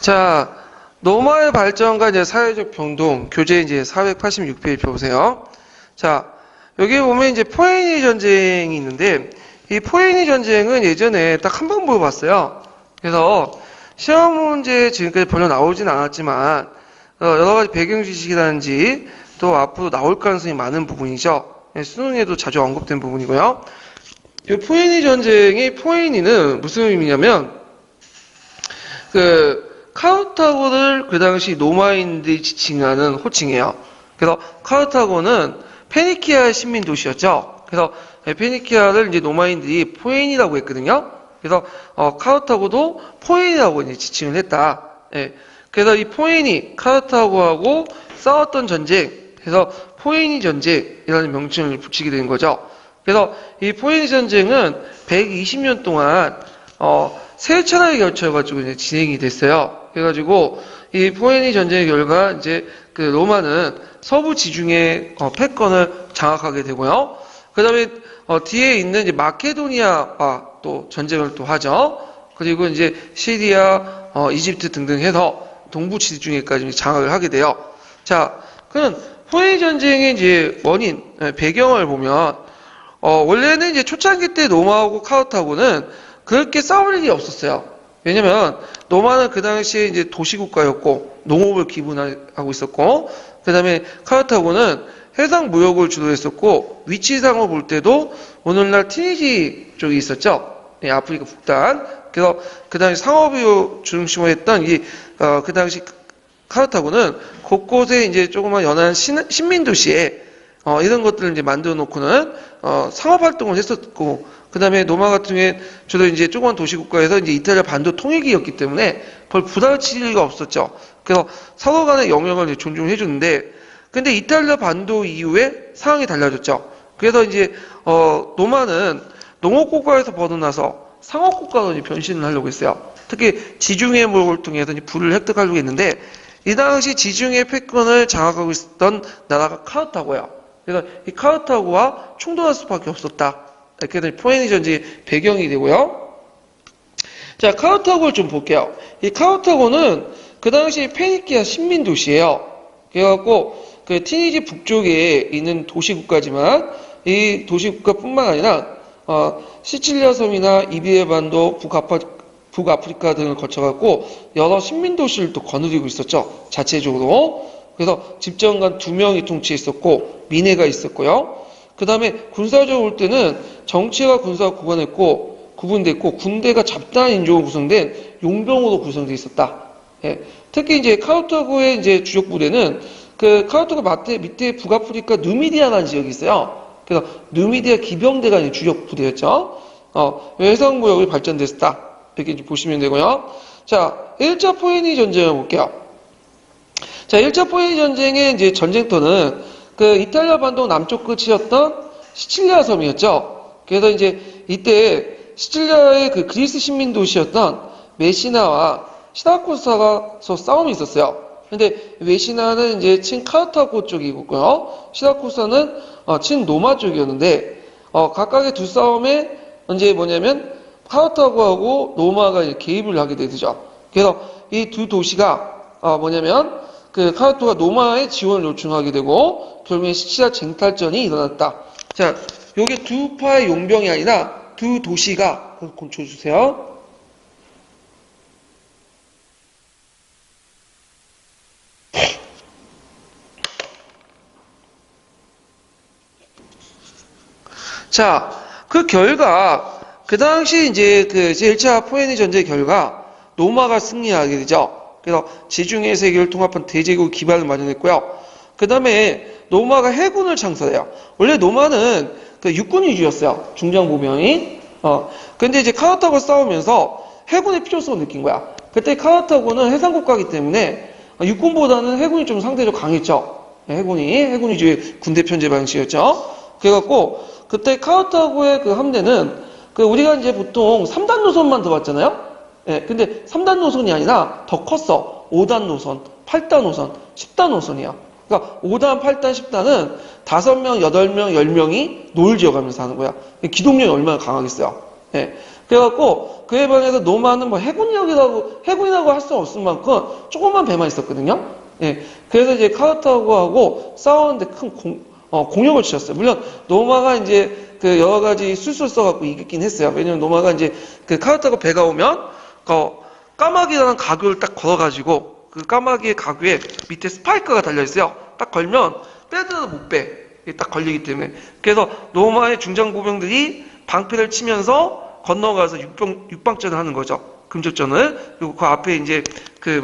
자, 노마의 발전과 이제 사회적 병동, 교재 이제 486페이지 펴보세요. 자, 여기 보면 이제 포에니 전쟁이 있는데, 이 포에니 전쟁은 예전에 딱 한 번 물어봤어요. 그래서 시험 문제 지금까지 별로 나오진 않았지만, 여러 가지 배경 지식이라든지 또 앞으로 나올 가능성이 많은 부분이죠. 수능에도 자주 언급된 부분이고요. 이 포에니 전쟁의 포에니는 무슨 의미냐면, 카르타고를 그 당시 노마인들이 지칭하는 호칭이에요. 그래서 카르타고는 페니키아 시민 도시였죠. 그래서 페니키아를 이제 노마인들이 포에니라고 했거든요. 그래서 카르타고도 포에니라고 이제 지칭을 했다. 예. 그래서 이 포에니 카르타고하고 싸웠던 전쟁, 그래서 포에니 전쟁이라는 명칭을 붙이게 된 거죠. 그래서 이 포에니 전쟁은 120년 동안 세 차례에 걸쳐가지고 이제 진행이 됐어요. 그래가지고 이 포에니 전쟁의 결과 이제 그 로마는 서부 지중해 패권을 장악하게 되고요. 그 다음에 뒤에 있는 이제 마케도니아와 또 전쟁을 또 하죠. 그리고 이제 시리아, 이집트 등등 해서 동부 지중해까지 장악을 하게 돼요. 자, 그럼 포에니 전쟁의 이제 원인, 배경을 보면 원래는 이제 초창기 때 로마하고 카르타고는 그렇게 싸울 일이 없었어요. 왜냐면 로마는 그 당시에 이제 도시국가였고 농업을 기본하고 있었고, 그 다음에 카르타고는 해상 무역을 주로 했었고, 위치상으로 볼 때도 오늘날 티니지 쪽에 있었죠. 아프리카 북단. 그래서 그 당시 상업을 중심으로 했던 그 당시 카르타고는 곳곳에 이제 조그만 연안 신민 도시에 이런 것들을 이제 만들어 놓고는 상업 활동을 했었고, 그 다음에 로마 같은 경우에 주로 이제 조그만 도시국가에서 이제 이탈리아 반도 통일기였기 때문에 별 부담을 칠 일이 없었죠. 그래서 서로 간의 영향을 이제 존중해 주는데, 근데 이탈리아 반도 이후에 상황이 달라졌죠. 그래서 이제 로마는 농업국가에서 벗어나서 상업국가로 이제 변신을 하려고 했어요. 특히 지중해 무역을 통해서 이제 부를 획득하려고 했는데, 이 당시 지중해 패권을 장악하고 있었던 나라가 카르타고예요. 그래서 이 카르타고와 충돌할 수밖에 없었다. 이렇게 포에니 전쟁의 배경이 되고요. 자, 카르타고를 좀 볼게요. 이 카르타고는 그 당시 페니키아 신민 도시예요. 그래갖고 그 티니지 북쪽에 있는 도시국가지만 이 도시국가뿐만 아니라 시칠리아 섬이나 이베리아 반도, 북아프리카 등을 거쳐갖고 여러 신민 도시를 또 거느리고 있었죠. 자체적으로. 그래서 집정관 2명이 통치했었고 민회가 있었고요. 그 다음에 군사적으로 볼 때는 정치와 군사가 구분됐고 군대가 잡다한 인종으로 구성된 용병으로 구성되어 있었다. 예. 특히 이제 카르타고의 이제 주력 부대는 그 카르타고 밑에 북아프리카 누미디아라는 지역이 있어요. 그래서 누미디아 기병대가 이제 주력 부대였죠. 해상 무역이 발전됐다. 이렇게 이제 보시면 되고요. 자, 1차 포에니 전쟁을 볼게요. 자, 1차 포에니 전쟁의 이제 전쟁터는 그 이탈리아 반도 남쪽 끝이었던 시칠리아 섬이었죠. 그래서 이제 이때 시칠리아의 그 그리스 신민 도시였던 메시나와 시라쿠사가서 싸움이 있었어요. 근데 메시나는 이제 친카르타고 쪽이고요. 시라쿠사는 친로마 쪽이었는데 각각의 두 싸움에 이제 뭐냐면 카르타고하고 로마가 이제 개입을 하게 되죠. 그래서 이 두 도시가 뭐냐면 그 카르타고가 로마의 지원을 요청하게 되고 결국에 시칠리아 쟁탈전이 일어났다. 자, 요게 두 파의 용병이 아니라 두 도시가 고쳐주세요. 자, 그 결과 그 당시 이제 그 1차 포에니 전쟁의 결과 로마가 승리하게 되죠. 그래서 지중해 세계를 통합한 대제국 기반을 마련했고요. 그 다음에 로마가 해군을 창설해요. 원래 로마는 그 육군 위주였어요. 중장보병이. 근데 이제 카르타고 싸우면서 해군의 필요성을 느낀 거야. 그때 카르타고는 해상국가이기 때문에 육군보다는 해군이 좀 상대적으로 강했죠. 해군 위주의 군대 편제 방식이었죠. 그래갖고 그때 카르타고의 그 함대는 그 우리가 이제 보통 3단 노선만 들어봤잖아요. 예, 근데 3단 노선이 아니라 더 컸어. 5단 노선, 8단 노선, 10단 노선이야. 그러니까 5단, 8단, 10단은 5명, 8명, 10명이 노을 지어가면서 하는 거야. 기동력이 얼마나 강하겠어요. 예. 그래갖고 그에 반해서 노마는 뭐 해군이라고 할 수 없을 만큼 조그만 배만 있었거든요. 예. 그래서 이제 카르타고하고 싸우는데 큰 공력을 치렀어요. 물론 노마가 이제 그 여러 가지 술수를 써갖고 이겼긴 했어요. 왜냐면 노마가 이제 그 카르타고 배가 오면 까마귀라는 가구를 딱 걸어가지고 그 까마귀의 가구에 밑에 스파이크가 달려있어요. 딱 걸면 빼도 못 빼. 딱 걸리기 때문에. 그래서 노마의 중장보병들이 방패를 치면서 건너가서 육방전을 하는 거죠. 금적전을. 그리고 그 앞에 이제 그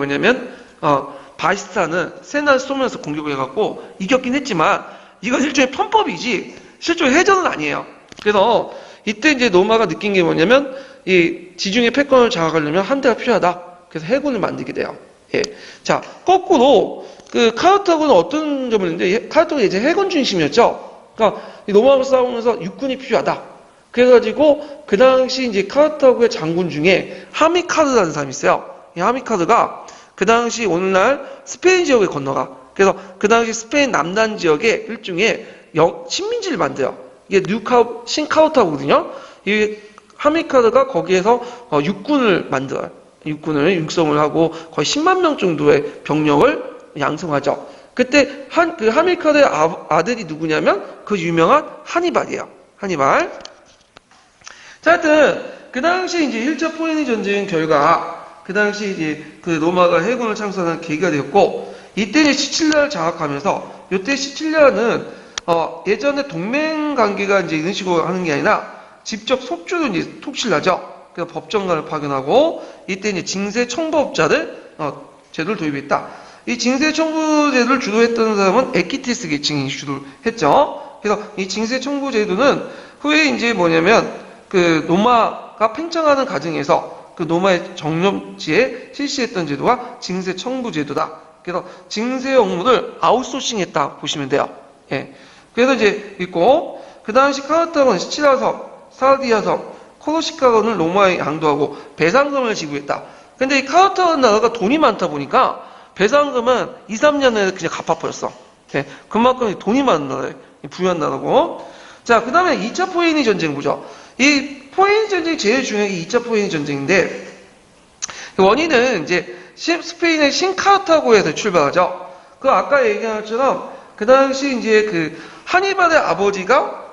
바이스타는 세나를 쏘면서 공격을 해갖고 이겼긴 했지만 이건 일종의 편법이지 실제로 해전은 아니에요. 그래서 이때 이제 노마가 느낀 게 뭐냐면 이 지중해 패권을 장악하려면 한 대가 필요하다. 그래서 해군을 만들게 돼요. 예. 자, 거꾸로 그 카르타고는 어떤 점을 했는데 카르타고가 이제 해군 중심이었죠. 그러니까 노마하고 싸우면서 육군이 필요하다. 그래가지고 그 당시 이제 카르타고의 장군 중에 하미카르라는 사람이 있어요. 이 하미카르가 그 당시 오늘날 스페인 지역에 건너가. 그래서 그 당시 스페인 남단 지역에 일종의 식민지를 만들어요. 이게 신카르타고거든요. 이 하미카르가 거기에서 육군을 만들어요. 육군을 육성을 하고 거의 10만 명 정도의 병력을 양성하죠. 그때 그 하미카르의 아들이 누구냐면 그 유명한 하니발이에요. 하니발. 자, 하여튼 그 당시 이제 1차 포에니 전쟁 결과 그 당시 이제 그 로마가 해군을 창설하는 계기가 되었고 이때 이제 시칠리아를 장악하면서 이때 시칠리아는 예전에 동맹 관계가 이제 이런 식으로 하는 게 아니라 직접 속주로 이제 통치를 하죠. 그래서 법정관을 파견하고 이때 이제 징세 청부업자를 제도를 도입했다. 이 징세 청부 제도를 주도했던 사람은 에키티스 계층이 주도했죠. 그래서 이 징세 청부 제도는 후에 이제 뭐냐면 그 노마가 팽창하는 과정에서 그 노마의 정령지에 실시했던 제도가 징세 청부 제도다. 그래서 징세 업무를 아웃소싱했다 보시면 돼요. 예. 그래서 이제 있고 그 당시 카르타고는 시칠리아섬, 사르디아섬, 코르시카군을 로마에 양도하고 배상금을 지불했다. 근데 이 카르타고 나라가 돈이 많다 보니까 배상금은 2, 3년에 그냥 갚아버렸어. 예. 그만큼 돈이 많은 나라예요. 부유한 나라고. 자, 그 다음에 2차 포에니 전쟁 보죠. 이 포에니 전쟁이 제일 중요한 게 2차 포에니 전쟁인데 원인은 이제 스페인의 신카르타고에서 출발하죠. 그 아까 얘기한 것처럼 그 당시 이제 그 하니발의 아버지가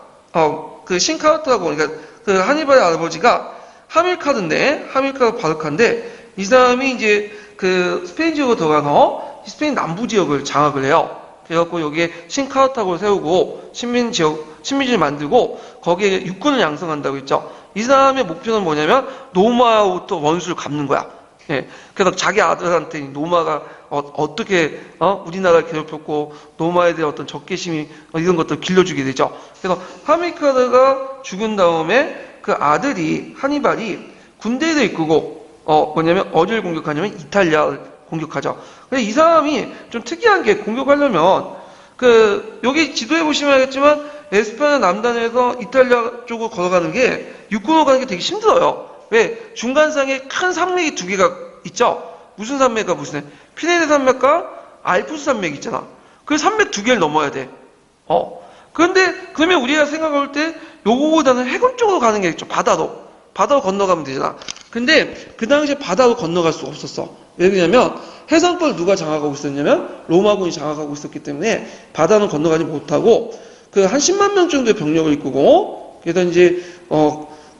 그 신카르타고 그러니까 그 하니발의 아버지가 하밀카르인데 하밀카르 바르카인데 이 사람이 이제 그 스페인 지역으로 들어가서 스페인 남부 지역을 장악을 해요. 그래갖고 여기에 신카르타고를 세우고 식민지를 만들고 거기에 육군을 양성한다고 했죠. 이 사람의 목표는 뭐냐면 노마로부터 원수를 갚는 거야. 예. 그래서 자기 아들한테 노마가 어떻게 우리나라를 괴롭혔고 노마에 대한 어떤 적개심이 이런 것들을 길러주게 되죠. 그래서 하미카르가 죽은 다음에 그 아들이 하니발이 군대를 이끌고 뭐냐면 어디를 공격하냐면 이탈리아를 공격하죠. 근데 이 사람이 좀 특이한 게 공격하려면 그 여기 지도에 보시면 알겠지만 에스파냐 남단에서 이탈리아 쪽으로 걸어가는 게 육군으로 가는 게 되게 힘들어요. 왜? 중간상에 큰 산맥이 두 개가 있죠? 무슨 산맥과 무슨 피레네 산맥과 알프스 산맥이 있잖아. 그 산맥 두 개를 넘어야 돼. 그런데 그러면 우리가 생각할 때 요거보다는 해군 쪽으로 가는 게 있죠. 바다로 건너가면 되잖아. 근데 그 당시에 바다로 건너갈 수가 없었어. 왜 그러냐면 해상권을 누가 장악하고 있었냐면 로마군이 장악하고 있었기 때문에 바다는 건너가지 못하고 그 한 10만 명 정도의 병력을 이끌고 그래서 이제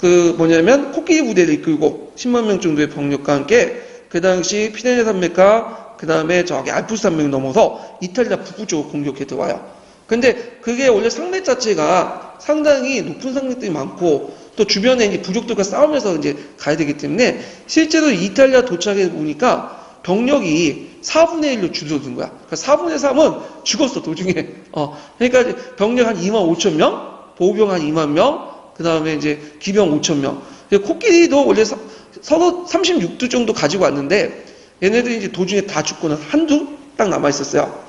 그 뭐냐면 코끼리 부대를 이끌고 10만 명 정도의 병력과 함께 그 당시 피레네 산맥과 그 다음에 저기 알프스 산맥을 넘어서 이탈리아 북부 쪽으로 공격해 들어와요. 근데 그게 원래 산맥 자체가 상당히 높은 산맥들이 많고 또 주변에 이제 부족들과 싸우면서 이제 가야 되기 때문에 실제로 이탈리아 도착해 보니까 병력이 4분의 1로 줄어든 거야. 그러니까 4분의 3은 죽었어, 도중에. 그러니까 병력 한 2만 5천 명, 보병 한 2만 명, 그 다음에 이제 기병 5천 명. 코끼리도 원래 서로 36두 정도 가지고 왔는데 얘네들이 이제 도중에 다 죽고는 한두 딱 남아 있었어요.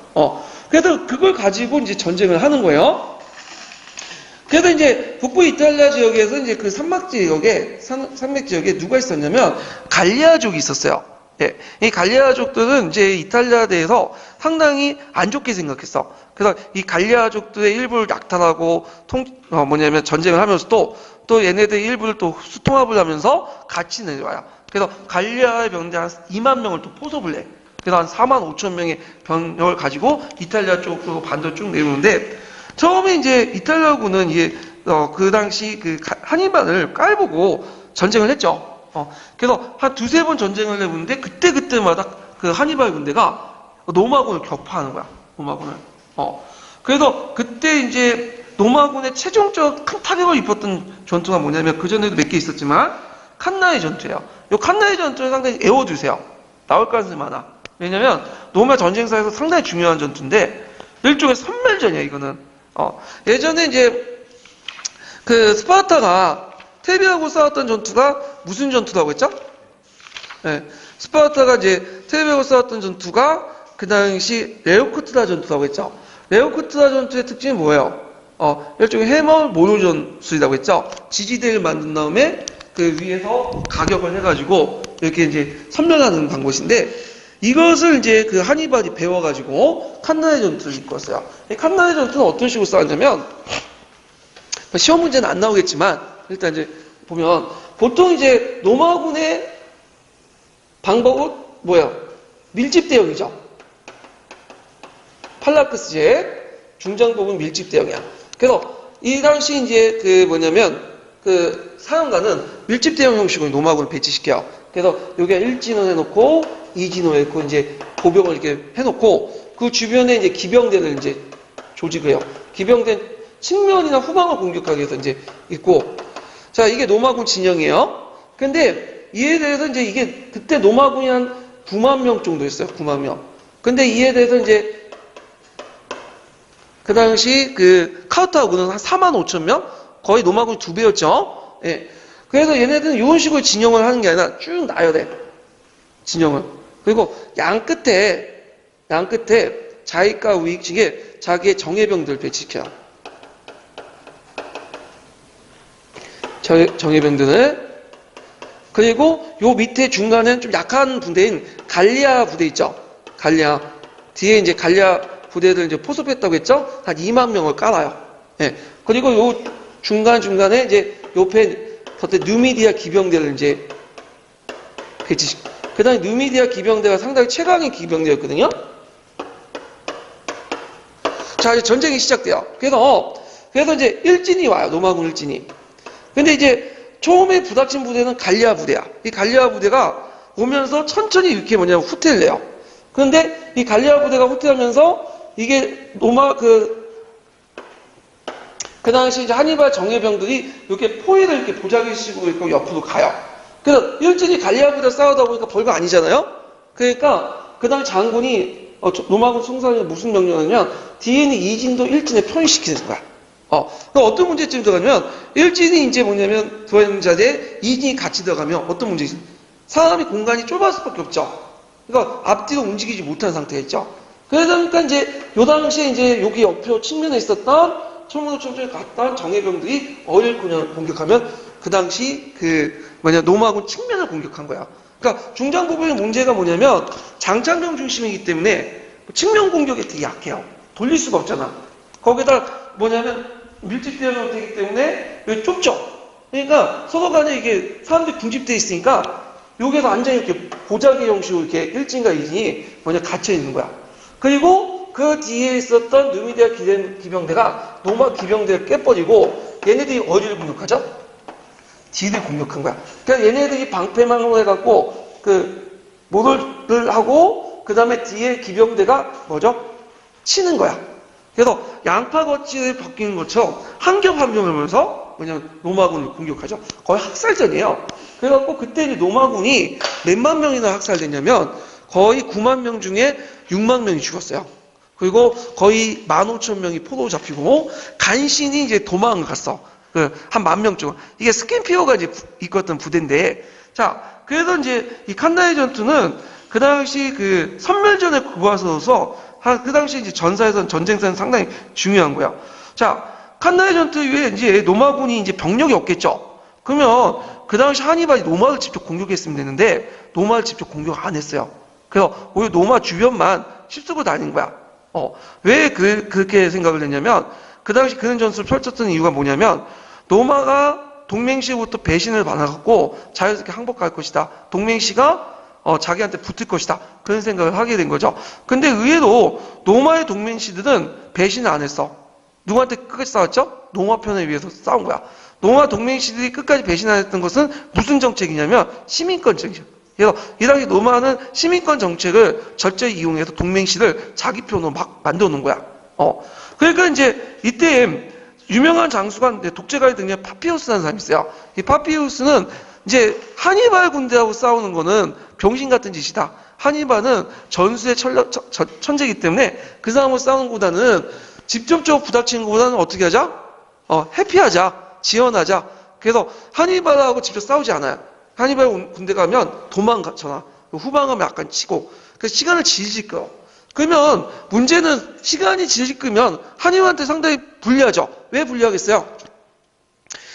그래서 그걸 가지고 이제 전쟁을 하는 거예요. 그래서 이제 북부 이탈리아 지역에서 이제 그 산맥 지역에 누가 있었냐면 갈리아족이 있었어요. 예. 이 갈리아족들은 이제 이탈리아에 대해서 상당히 안 좋게 생각했어. 그래서 이 갈리아족들의 일부를 약탈하고 전쟁을 하면서도 또 얘네들 일부를 또 수통합을 하면서 같이 내려와요. 그래서 갈리아의 병대 한 2만 명을 또 포섭을 해. 그래서 한 4만 5천 명의 병력을 가지고 이탈리아 쪽으로 반도 쭉 내려오는데, 처음에 이제 이탈리아군은 그 당시 그 하니발을 깔보고 전쟁을 했죠. 그래서 한 두세 번 전쟁을 해보는데 그때마다 그 하니발 군대가 로마군을 격파하는 거야. 로마군을. 그래서 그때 이제 로마군의 최종적 큰 타격을 입었던 전투가 뭐냐면, 그전에도 몇 개 있었지만 칸나의 전투예요. 이 칸나의 전투는 상당히 외워두세요. 나올 가능성이 많아. 왜냐면 로마 전쟁사에서 상당히 중요한 전투인데, 일종의 선멸전이야 이거는. 예전에 이제 그 스파르타가 테베하고 싸웠던 전투가 무슨 전투라고 했죠? 네, 스파르타가 이제 테베하고 싸웠던 전투가 그 당시 레오크트라 전투라고 했죠. 레오크트라 전투의 특징이 뭐예요? 일종의 해머 모요 전술이라고 했죠. 지지대를 만든 다음에 그 위에서 가격을 해가지고 이렇게 이제 섬멸하는 방법인데, 이것을 이제 그 하니발이 배워가지고 칸나의 전투를 이끌었어요. 이 칸나의 전투는 어떤 식으로 싸웠냐면, 시험 문제는 안 나오겠지만 일단 이제 보면 보통 이제 로마군의 방법은 뭐야? 밀집 대형이죠. 팔라크스제 중장복은 밀집 대형이야. 그래서 이 당시 이제 그 뭐냐면 그 사령관은 밀집 대형 형식으로 로마군을 배치시켜요. 그래서 여기에 1진호 해놓고 2진호 해놓고 이제 보병을 이렇게 해놓고 그 주변에 이제 기병대를 이제 조직을 해요. 기병대 측면이나 후방을 공격하기 위해서 이제 있고, 자, 이게 로마군 진영이에요. 근데 이에 대해서 이제 이게 그때 로마군이 한 9만 명 정도였어요. 9만 명. 근데 이에 대해서 이제 그 당시 그 카르타고는 한 4만 5천 명? 거의 로마군이 2배였죠. 예. 그래서 얘네들은 이런 식으로 진영을 하는 게 아니라 쭉 나열해. 진영을. 그리고 양 끝에 좌익과 우익측에 자기의 정예병들을 배치시켜요. 정예병들을. 그리고 요 밑에 중간엔 좀 약한 부대인 갈리아 부대 있죠. 갈리아. 뒤에 이제 갈리아 부대들 이제 포섭했다고 했죠? 한 2만 명을 깔아요. 예. 그리고 요 중간에 이제 옆에 겉에 누미디아 기병대를 이제 배치시켜. 그 다음에 누미디아 기병대가 상당히 최강의 기병대였거든요? 자, 이제 전쟁이 시작돼요. 그래서 이제 일진이 와요. 로마군 일진이. 근데 이제 처음에 부닥친 부대는 갈리아 부대야. 이 갈리아 부대가 오면서 천천히 이렇게 뭐냐면 후퇴를 내요. 그런데 이 갈리아 부대가 후퇴하면서 이게 그 당시 이제 하니발 정예병들이 이렇게 포위를 이렇게 보자기식으로 이렇게 옆으로 가요. 그래서 일진이 갈리아 부대 싸우다 보니까 별거 아니잖아요? 그러니까 그 당시 장군이 로마군 승사관이 무슨 명령이냐면 뒤에 있는 이진도 일진에 편입시키는 거야. 어떤 문제점이 들어가냐면 일진이 이제 뭐냐면 들어있는 자리에 이진이 같이 들어가면 어떤 문제가 있어요? 사람이 공간이 좁을 수밖에 없죠. 그러니까 앞뒤로 움직이지 못하는 상태가 있죠. 그러다 보니까 이제 요 당시에 이제 여기 옆에 측면에 있었던 청문호 청정에 갔던 정예병들이 어릴 그냥 공격하면 그 당시 로마군 측면을 공격한 거야. 그러니까 중장보병의 문제가 뭐냐면 장창병 중심이기 때문에 측면 공격에 되게 약해요. 돌릴 수가 없잖아. 거기다 뭐냐면 밀집되어 되기 때문에 여기 좁죠. 그러니까 서로 간에 이게 사람들이 군집되어 있으니까 여기에서 완전히 이렇게 보자기 형식으로 이렇게 일진과 이진이 갇혀 있는 거야. 그리고 그 뒤에 있었던 누미디아 기병대가 로마 기병대를 깨버리고 얘네들이 어디를 공격하죠? 뒤를 공격한 거야. 그러니까 얘네들이 방패망으로 해갖고 모돌을 하고 그 다음에 뒤에 기병대가 치는 거야. 그래서 양파거치를 벗기는 것처럼 한 겹 한 겹을 하면서 로마군을 공격하죠. 거의 학살전이에요. 그래갖고 그때 로마군이 몇만 명이나 학살됐냐면 거의 9만 명 중에 6만 명이 죽었어요. 그리고 거의 15,000명이 포로로 잡히고 간신히 이제 도망을 갔어. 한 10,000명. 이게 스캠피어가 이제 이끌었던 부대인데, 자, 그래서 이제 이 칸나의 전투는 그 당시 선멸전에 구가서서 그 당시 이제 전쟁사는 상당히 중요한 거야. 자, 칸나의 전투 이후에 이제 로마군이 이제 병력이 없겠죠. 그러면 그 당시 하니발이 로마를 직접 공격했으면 되는데 로마를 직접 공격 안 했어요. 그래서 오히려 로마 주변만 휩쓰고 다닌 거야. 왜 그렇게 생각을 했냐면 그 당시 그런 전술을 펼쳤던 이유가 뭐냐면 로마가 동맹시로부터 배신을 받아갖고 자연스럽게 항복할 것이다. 동맹시가 자기한테 붙을 것이다. 그런 생각을 하게 된 거죠. 근데 의외로 로마의 동맹시들은 배신을 안 했어. 누구한테 끝까지 싸웠죠? 로마 편에 위해서 싸운 거야. 로마 동맹시들이 끝까지 배신 안 했던 것은 무슨 정책이냐면 시민권 정책. 그래서 이 당시 로마는 시민권 정책을 절저히 이용해서 동맹시를 자기 편으로 막 만들어 놓은 거야. 그러니까 이제 이때 유명한 장수가 독재가에 등장 파피우스라는 사람이 있어요. 이 파피우스는 이제 하니발 군대하고 싸우는 거는 병신 같은 짓이다. 하니발은 전술의 천재이기 때문에 그 사람하고 싸우는 것보다는 직접적으로 부닥치는 것보다는 어떻게 하자? 회피하자. 지원하자. 그래서 하니발하고 직접 싸우지 않아요. 하니발 군대 가면 도망가잖아. 후방하면 약간 치고. 그래서 시간을 질질 끌어. 그러면 문제는 시간이 질질 끌면 하니발한테 상당히 불리하죠. 왜 불리하겠어요?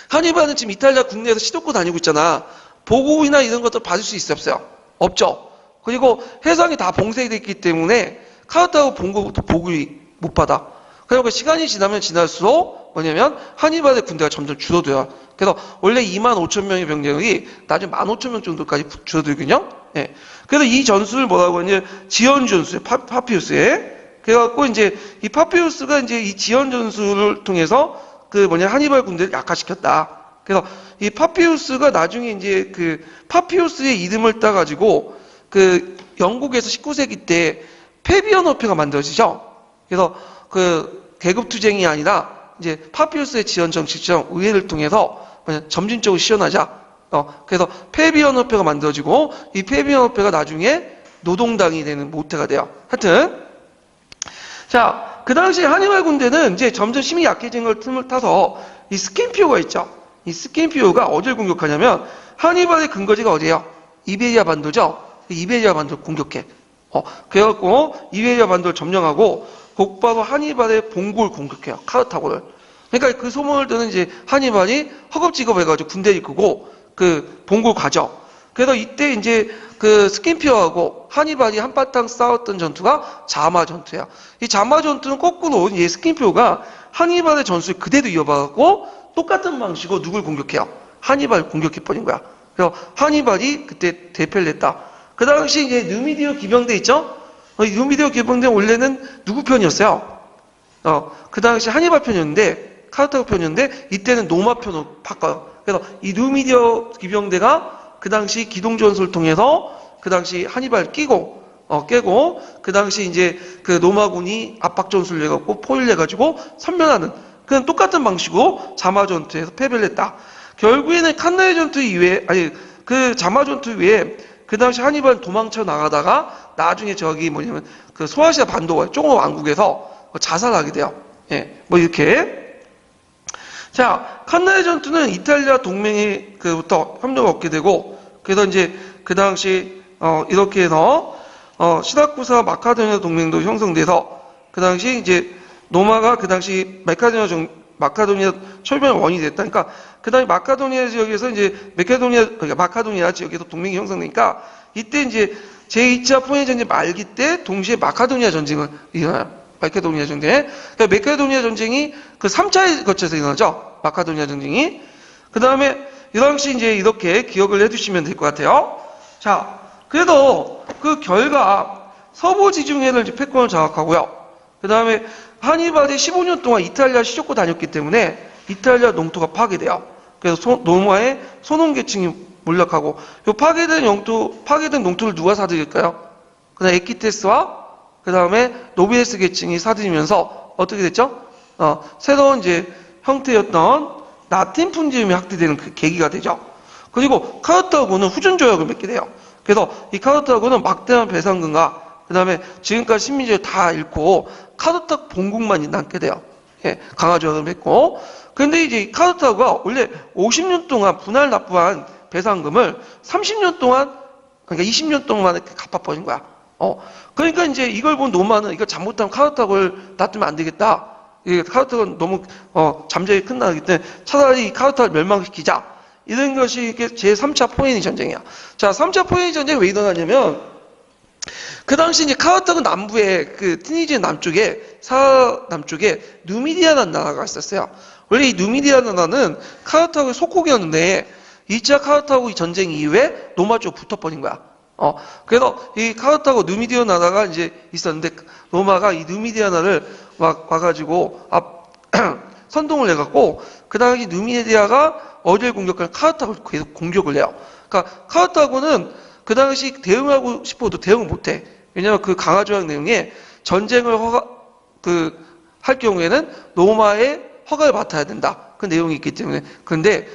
하니발은 지금 이탈리아 국내에서 시도코 다니고 있잖아. 보급이나 이런 것들 받을 수 있어요, 없어요? 없죠. 그리고 해상이 다 봉쇄되어 있기 때문에 카르타고 본국부터 보급이 못 받아. 그리고 시간이 지나면 지날수록 뭐냐면 하니발의 군대가 점점 줄어들어요. 그래서 원래 2만 5천 명의 병력이 나중에 1만 5천 명 정도까지 줄어들거든요. 예. 그래서 이 전술을 뭐라고 하냐, 지연 전술, 파피우스에. 그래갖고 이제 이 파피우스가 이제 이 지연 전술을 통해서 하니발 군대를 약화시켰다. 그래서 이 파피우스가 나중에 이제 파피우스의 이름을 따가지고 영국에서 19세기 때 페비언 어패가 만들어지죠. 그래서 계급투쟁이 아니라 이제 파피우스의 지원 정치처럼 의회를 통해서 점진적으로 시연하자. 그래서 페비언 어패가 만들어지고 이 페비언 어패가 나중에 노동당이 되는 모태가 돼요. 하여튼 자, 그 당시 하니발 군대는 이제 점점 힘이 약해진 걸 틈을 타서 이 스캠피오가 있죠. 이 스캠피오가 어디를 공격하냐면 하니발의 근거지가 어디예요? 이베리아 반도죠. 이베리아 반도를 공격해. 그래갖고 이베리아 반도를 점령하고 곧바로 하니발의 본국을 공격해요. 카르타고를. 그러니까 그 소문을 듣는 이제 하니발이 허겁지겁 해가지고 군대를 이끌고 본국을 가죠. 그래서 이때 이제 스캠피오하고 하니발이 한바탕 싸웠던 전투가 자마 전투예요. 이 자마 전투는 거꾸로 이 스캠피오가 하니발의 전술을 그대로 이어받았고 똑같은 방식으로 누굴 공격해요? 하니발 공격해버린 거야. 그래서 하니발이 그때 대패를 냈다. 그 당시 이제 누미디오 기병대 있죠? 이 누미디오 기병대 원래는 누구 편이었어요? 그 당시 하니발 편이었는데, 카르타고 편이었는데, 이때는 로마 편으로 바꿔요. 그래서 이 누미디오 기병대가 그 당시 기동전술을 통해서 그 당시 하니발 깨고, 그 당시 이제 로마군이 압박전술을 해갖고 포위를 해가지고 선면하는 그런 똑같은 방식으로 자마 전투에서 패배를 했다. 결국에는 칸나이 전투 이외에, 자마 전투 이외에 그 당시 하니발은 도망쳐 나가다가 나중에 소아시아 반도 쪼고 왕국에서 자살하게 돼요. 예, 이렇게. 자, 칸나이 전투는 이탈리아 동맹이 부터 협력을 얻게 되고, 그래서 이제 그 당시, 이렇게 해서, 시라쿠사 마카도니아 동맹도 형성돼서, 그 당시 이제 로마가 그 당시 마카도니아 철병의 원인이 됐다. 그러니까 그 당시 마카도니아 지역에서 이제 마카도니아 지역에서 동맹이 형성되니까 이때 이제 제2차 포에니 전쟁 말기 때 동시에 마카도니아 전쟁을 일어나요. 마카도니아 전쟁. 그러니까 마카도니아 전쟁이 3차에 거쳐서 일어나죠. 마카도니아 전쟁이. 그 다음에 이 당시 이제 이렇게 기억을 해두시면 될 것 같아요. 자, 그래도 그 결과 서부 지중해를 이제 패권을 장악하고요. 그 다음에 하니발이 15년 동안 이탈리아 시족고 다녔기 때문에 이탈리아 농토가 파괴돼요. 그래서 로마의 소농계층이 몰락하고 이 파괴된 농토를 누가 사들일까요? 그다음 에키테스와 그 다음에 노비레스 계층이 사들이면서 어떻게 됐죠? 새로운 이제 형태였던 라틴 풍지음이 확대되는 그 계기가 되죠. 그리고 카르타고는 후준 조약을 맺게 돼요. 그래서 이 카르타고는 막대한 배상금과 그 다음에 지금까지 식민지를 다 잃고 카르타고 본국만 남게 돼요. 예, 강화조약을 맺고. 그런데 이제 카르타고가 원래 50년 동안 분할 납부한 배상금을 30년 동안, 그러니까 20년 동안 갚아버린 거야. 그러니까 이제 이걸 본 로마는 이거 잘못하면 카르타고를 놔두면 안 되겠다. 카르타고는 너무 잠재력이 큰 나라이기 때문에 차라리 카르타고를 멸망시키자. 이런 것이 제3차 포에니 전쟁이야. 자, 3차 포에니 전쟁이 왜 일어나냐면 그 당시 이제 카르타고 남부에 티니지 남쪽에 누미디아라는 나라가 있었어요. 원래 이 누미디아 나라는 카르타고의 속국이었는데 2차 카르타고 전쟁 이후에 로마 쪽 붙어버린 거야. 그래서 이 카르타고 누미디아 나라가 이제 있었는데 로마가 이 누미디아 나라를 와가지고 선동을 해갖고 그 당시 누미디아가 어디를 공격하면 카르타고를 계속 공격을 해요. 그러니까 카르타고는 그 당시 대응하고 싶어도 대응을 못해. 왜냐하면 그 강화조약 내용에 전쟁을 할 경우에는 로마의 허가를 받아야 된다. 그 내용이 있기 때문에. 근데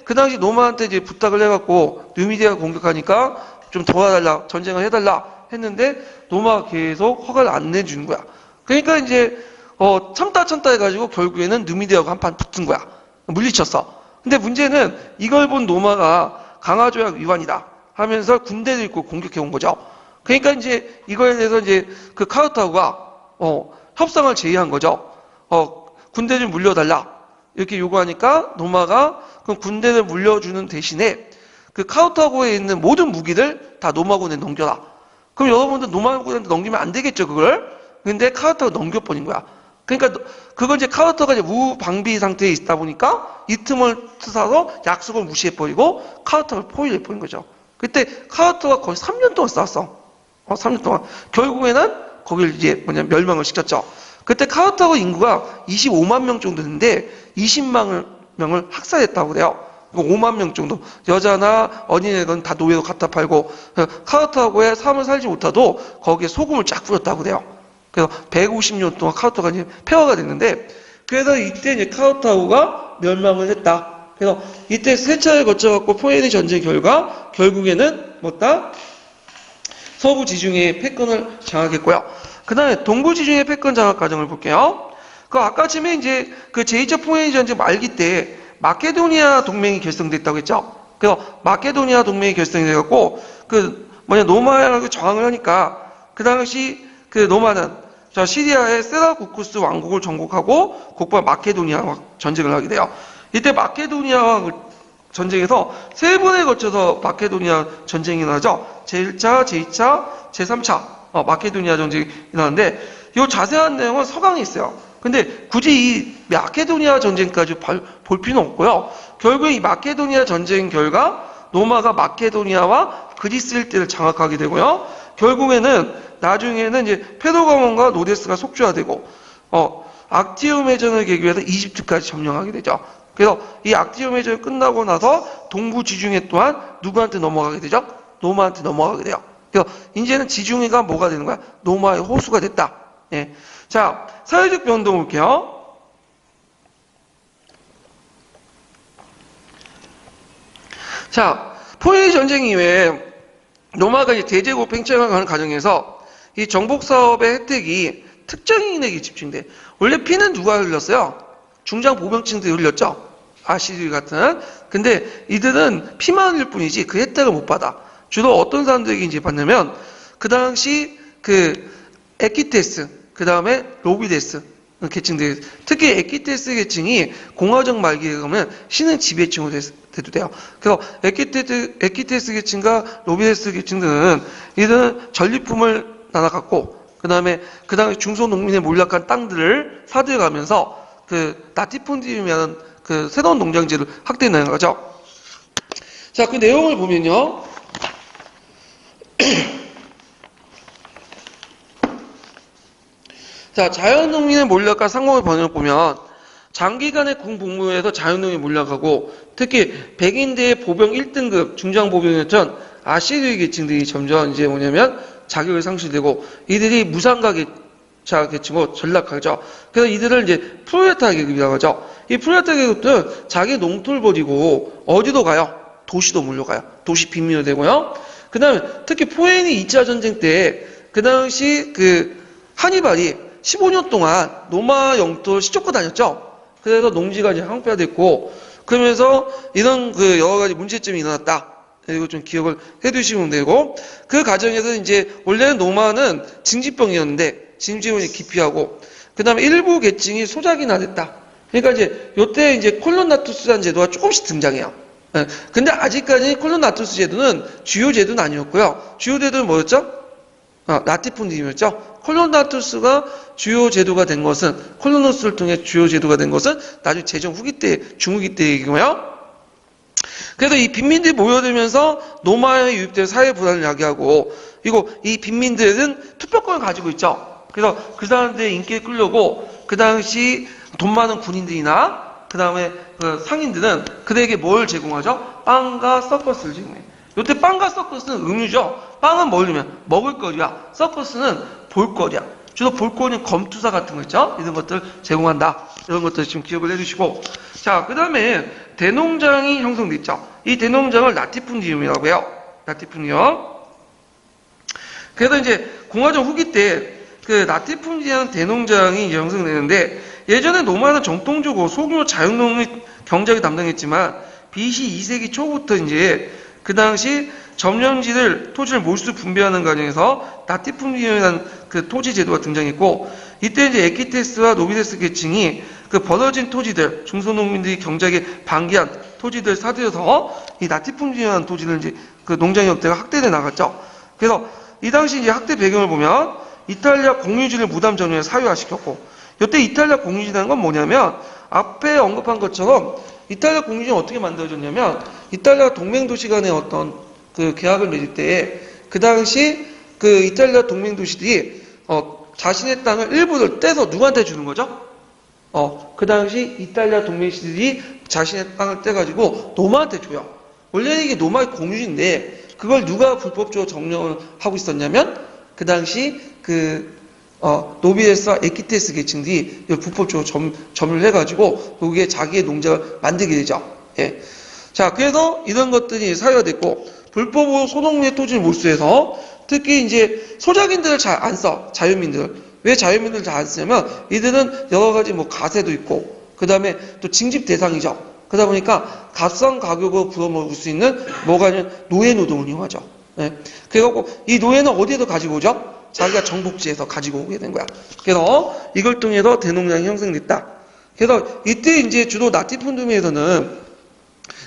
그 당시 로마한테 이제 부탁을 해갖고 누미디아가 공격하니까 좀 도와달라, 전쟁을 해달라 했는데 로마가 계속 허가를 안 내주는 거야. 그러니까 이제 참다 해가지고 결국에는 누미디아하고 한판 붙은 거야. 물리쳤어. 근데 문제는 이걸 본 로마가 강화조약 위반이다 하면서 군대를 입고 공격해 온 거죠. 그러니까 이제 이거에 대해서 이제 그 카르타고가 협상을 제의한 거죠. 군대 좀 물려달라 이렇게 요구하니까 로마가 그럼 군대를 물려주는 대신에 그 카르타고에 있는 모든 무기를 다 로마군에 넘겨라. 그럼 여러분들 로마군한테 넘기면 안 되겠죠, 그걸? 근데 카르타고가 넘겨버린 거야. 그러니까 그건 이제 카르타고가 이제 무방비 상태에 있다 보니까 이 틈을 트사서 약속을 무시해버리고 카르타고를 포위해버린 거죠. 그때 카르타고가 거의 3년 동안 싸웠어. 3년 동안. 결국에는 거길 이제 멸망을 시켰죠. 그때 카르타고 인구가 25만 명 정도 되는데 20만 명을 학살했다고 그래요. 5만 명 정도. 여자나 어린애건 다 노예로 갖다 팔고 카르타고에 삶을 살지 못하도 거기에 소금을 쫙 뿌렸다고 그래요. 그래서 150년 동안 카르타고가 이제 폐허가 됐는데 그래서 이때 이제 카르타고가 멸망을 했다. 그래서 이때 세 차례 거쳐갖고 포에니 전쟁 결과 결국에는 뭐다? 서부 지중해의 패권을 장악했고요. 그 다음에 동부 지중해 패권 장악 과정을 볼게요. 그 아까쯤에 이제 그 제2차 포에니 전쟁 말기 때 마케도니아 동맹이 결성됐다고 했죠. 그래서 마케도니아 동맹이 결성이 돼갖고 로마하고 저항을 하니까 그 당시 그 로마는 시리아의 세라쿠쿠스 왕국을 정복하고 곧바로 마케도니아와 전쟁을 하게 돼요. 이때 마케도니아와 전쟁에서 세 번에 거쳐서 마케도니아 전쟁이 일어나죠. 제1차, 제2차, 제3차 마케도니아 전쟁이 일어나는데 이 자세한 내용은 서강에 있어요. 근데 굳이 이 마케도니아 전쟁까지 볼 필요는 없고요. 결국에 이 마케도니아 전쟁 결과 로마가 마케도니아와 그리스 일대를 장악하게 되고요. 결국에는 나중에는 이제 페르가몬과 노데스가 속주화되고 악티움 해전을 계기로 해서 이집트까지 점령하게 되죠. 그래서 이 악티움 해전이 끝나고 나서 동부 지중해 또한 누구한테 넘어가게 되죠? 로마한테 넘어가게 돼요. 그래서 이제는 지중해가 뭐가 되는 거야? 로마의 호수가 됐다. 예. 자, 사회적 변동 볼게요. 자, 포에니 전쟁 이후에 로마가 이제 대제국 팽창하는 과정에서 이 정복 사업의 혜택이 특정인에게 집중돼. 원래 피는 누가 흘렸어요? 중장 보병층들이 흘렸죠. 아시리 같은. 근데 이들은 피만 흘릴 뿐이지 그 혜택을 못 받아. 주로 어떤 사람들에게 이제 받냐면 그 당시 그 에키테스, 그 다음에 로비데스 계층들, 특히 에키테스 계층이 공화정 말기에 가면 신흥 지배층으로 돼도 돼요. 그래서 에키테스 계층과 로비데스 계층들은 이들은 전리품을 나눠 갖고 그 다음에 그 당시 중소농민의 몰락한 땅들을 사들여가면서 그 라티푼디움이라는 그 새로운 농장지를 확대해내는 거죠. 자, 그 내용을 보면요. 자, 자연농민의 몰락과 상공의 번영을 보면 장기간의 군복무에서 자연농민이 몰락하고 특히 백인대의 보병 1등급 중장보병이었던 아시리 계층들이 점점 이제 뭐냐면 자격이 상실되고 이들이 무상가 계층으로 전락하죠. 그래서 이들을 이제 프롤레타리아 계급이라고 하죠. 이 프롤레타리아 계급들은 자기 농토를 버리고 어디로 가요? 도시로 몰려가요. 도시 빈민이 되고요. 그 다음에 특히 포에니 2차 전쟁 때 그 당시 그 하니발이 15년 동안 로마 영토를 시쫓고 다녔죠. 그래서 농지가 이제 황폐화됐고 그러면서 이런 그 여러 가지 문제점이 일어났다. 이거 좀 기억을 해두시면 되고 그 과정에서 이제 원래는 로마는 징집병이었는데 징집병이 기피하고 그 다음에 일부 계층이 소작이나 됐다. 그러니까 이제 요때 이제 콜론나투스라는 제도가 조금씩 등장해요. 근데 아직까지 콜론나투스 제도는 주요 제도는 아니었고요. 주요 제도는 뭐였죠? 라티푼디움이었죠. 콜로나투스가 주요 제도가 된 것은, 콜로노스를 통해 주요 제도가 된 것은 나중에 제정 후기 때, 중후기 때 얘기고요. 그래서 이 빈민들이 모여들면서 로마에 유입된 사회 불안을 야기하고, 그리고 이 빈민들은 투표권을 가지고 있죠. 그래서 그 사람들의 인기에 끌려고 그 당시 돈 많은 군인들이나 그 다음에 그 상인들은 그들에게 뭘 제공하죠? 빵과 서커스를 제공해. 요때 빵과 서커스는 음유죠. 빵은 뭐냐면 먹을거리야. 서커스는 볼거리야. 주로 볼거리는 검투사 같은 거 있죠? 이런 것들 제공한다. 이런 것들 지금 기억을 해주시고. 자, 그 다음에 대농장이 형성돼 있죠. 이 대농장을 라티푼디움이라고 해요. 라티푼디움. 그래서 이제 공화정 후기 때 그 라티푼디움 대농장이 이제 형성되는데, 예전에 로마는 정통적으로 소규모 자연농업 경작을 담당했지만 BC 2세기 초부터 이제 그 당시 점령지를 토지를 몰수 분배하는 과정에서 라티푼디움이라는 그 토지 제도가 등장했고, 이때 이제 에키테스와 노비데스 계층이 그 벌어진 토지들, 중소농민들이 경작에 반기한 토지들 사들여서 이 라티푼디움이라는 토지를 이제 그 농장 형태가 확대돼 나갔죠. 그래서 이 당시 이제 확대 배경을 보면 이탈리아 공유지를 무담 전후에 사유화시켰고, 이때 이탈리아 공유지라는 건 뭐냐면 앞에 언급한 것처럼 이탈리아 공유지는 어떻게 만들어졌냐면 이탈리아 동맹도시 간의 어떤 그 계약을 맺을 때에 그 당시 그 이탈리아 동맹도시들이 자신의 땅을 일부를 떼서 누구한테 주는 거죠? 그 당시 이탈리아 동맹도시들이 자신의 땅을 떼가지고 로마한테 줘요. 원래는 이게 로마의 공유지인데 그걸 누가 불법적으로 점령을 하고 있었냐면 그 당시 노비에스와 에키테스 계층들이 불법적으로 점유를 해가지고 거기에 자기의 농장을 만들게 되죠. 예. 자, 그래서 이런 것들이 사유화됐고, 불법으로 소농민의 토지를 몰수해서 특히 이제 소작인들을 잘 안 써. 자유민들. 왜 자유민들을 잘 안 쓰냐면 이들은 여러 가지 뭐 가세도 있고, 그 다음에 또 징집 대상이죠. 그러다 보니까 값싼 가격으로 부려먹을 수 있는 뭐가 아니면 노예 노동을 이용하죠. 예. 그래갖고 이 노예는 어디에서 가지고 오죠? 자기가 정복지에서 가지고 오게 된 거야. 그래서 이걸 통해서 대농장이 형성됐다. 그래서 이때 이제 주로 라티푼디움에서는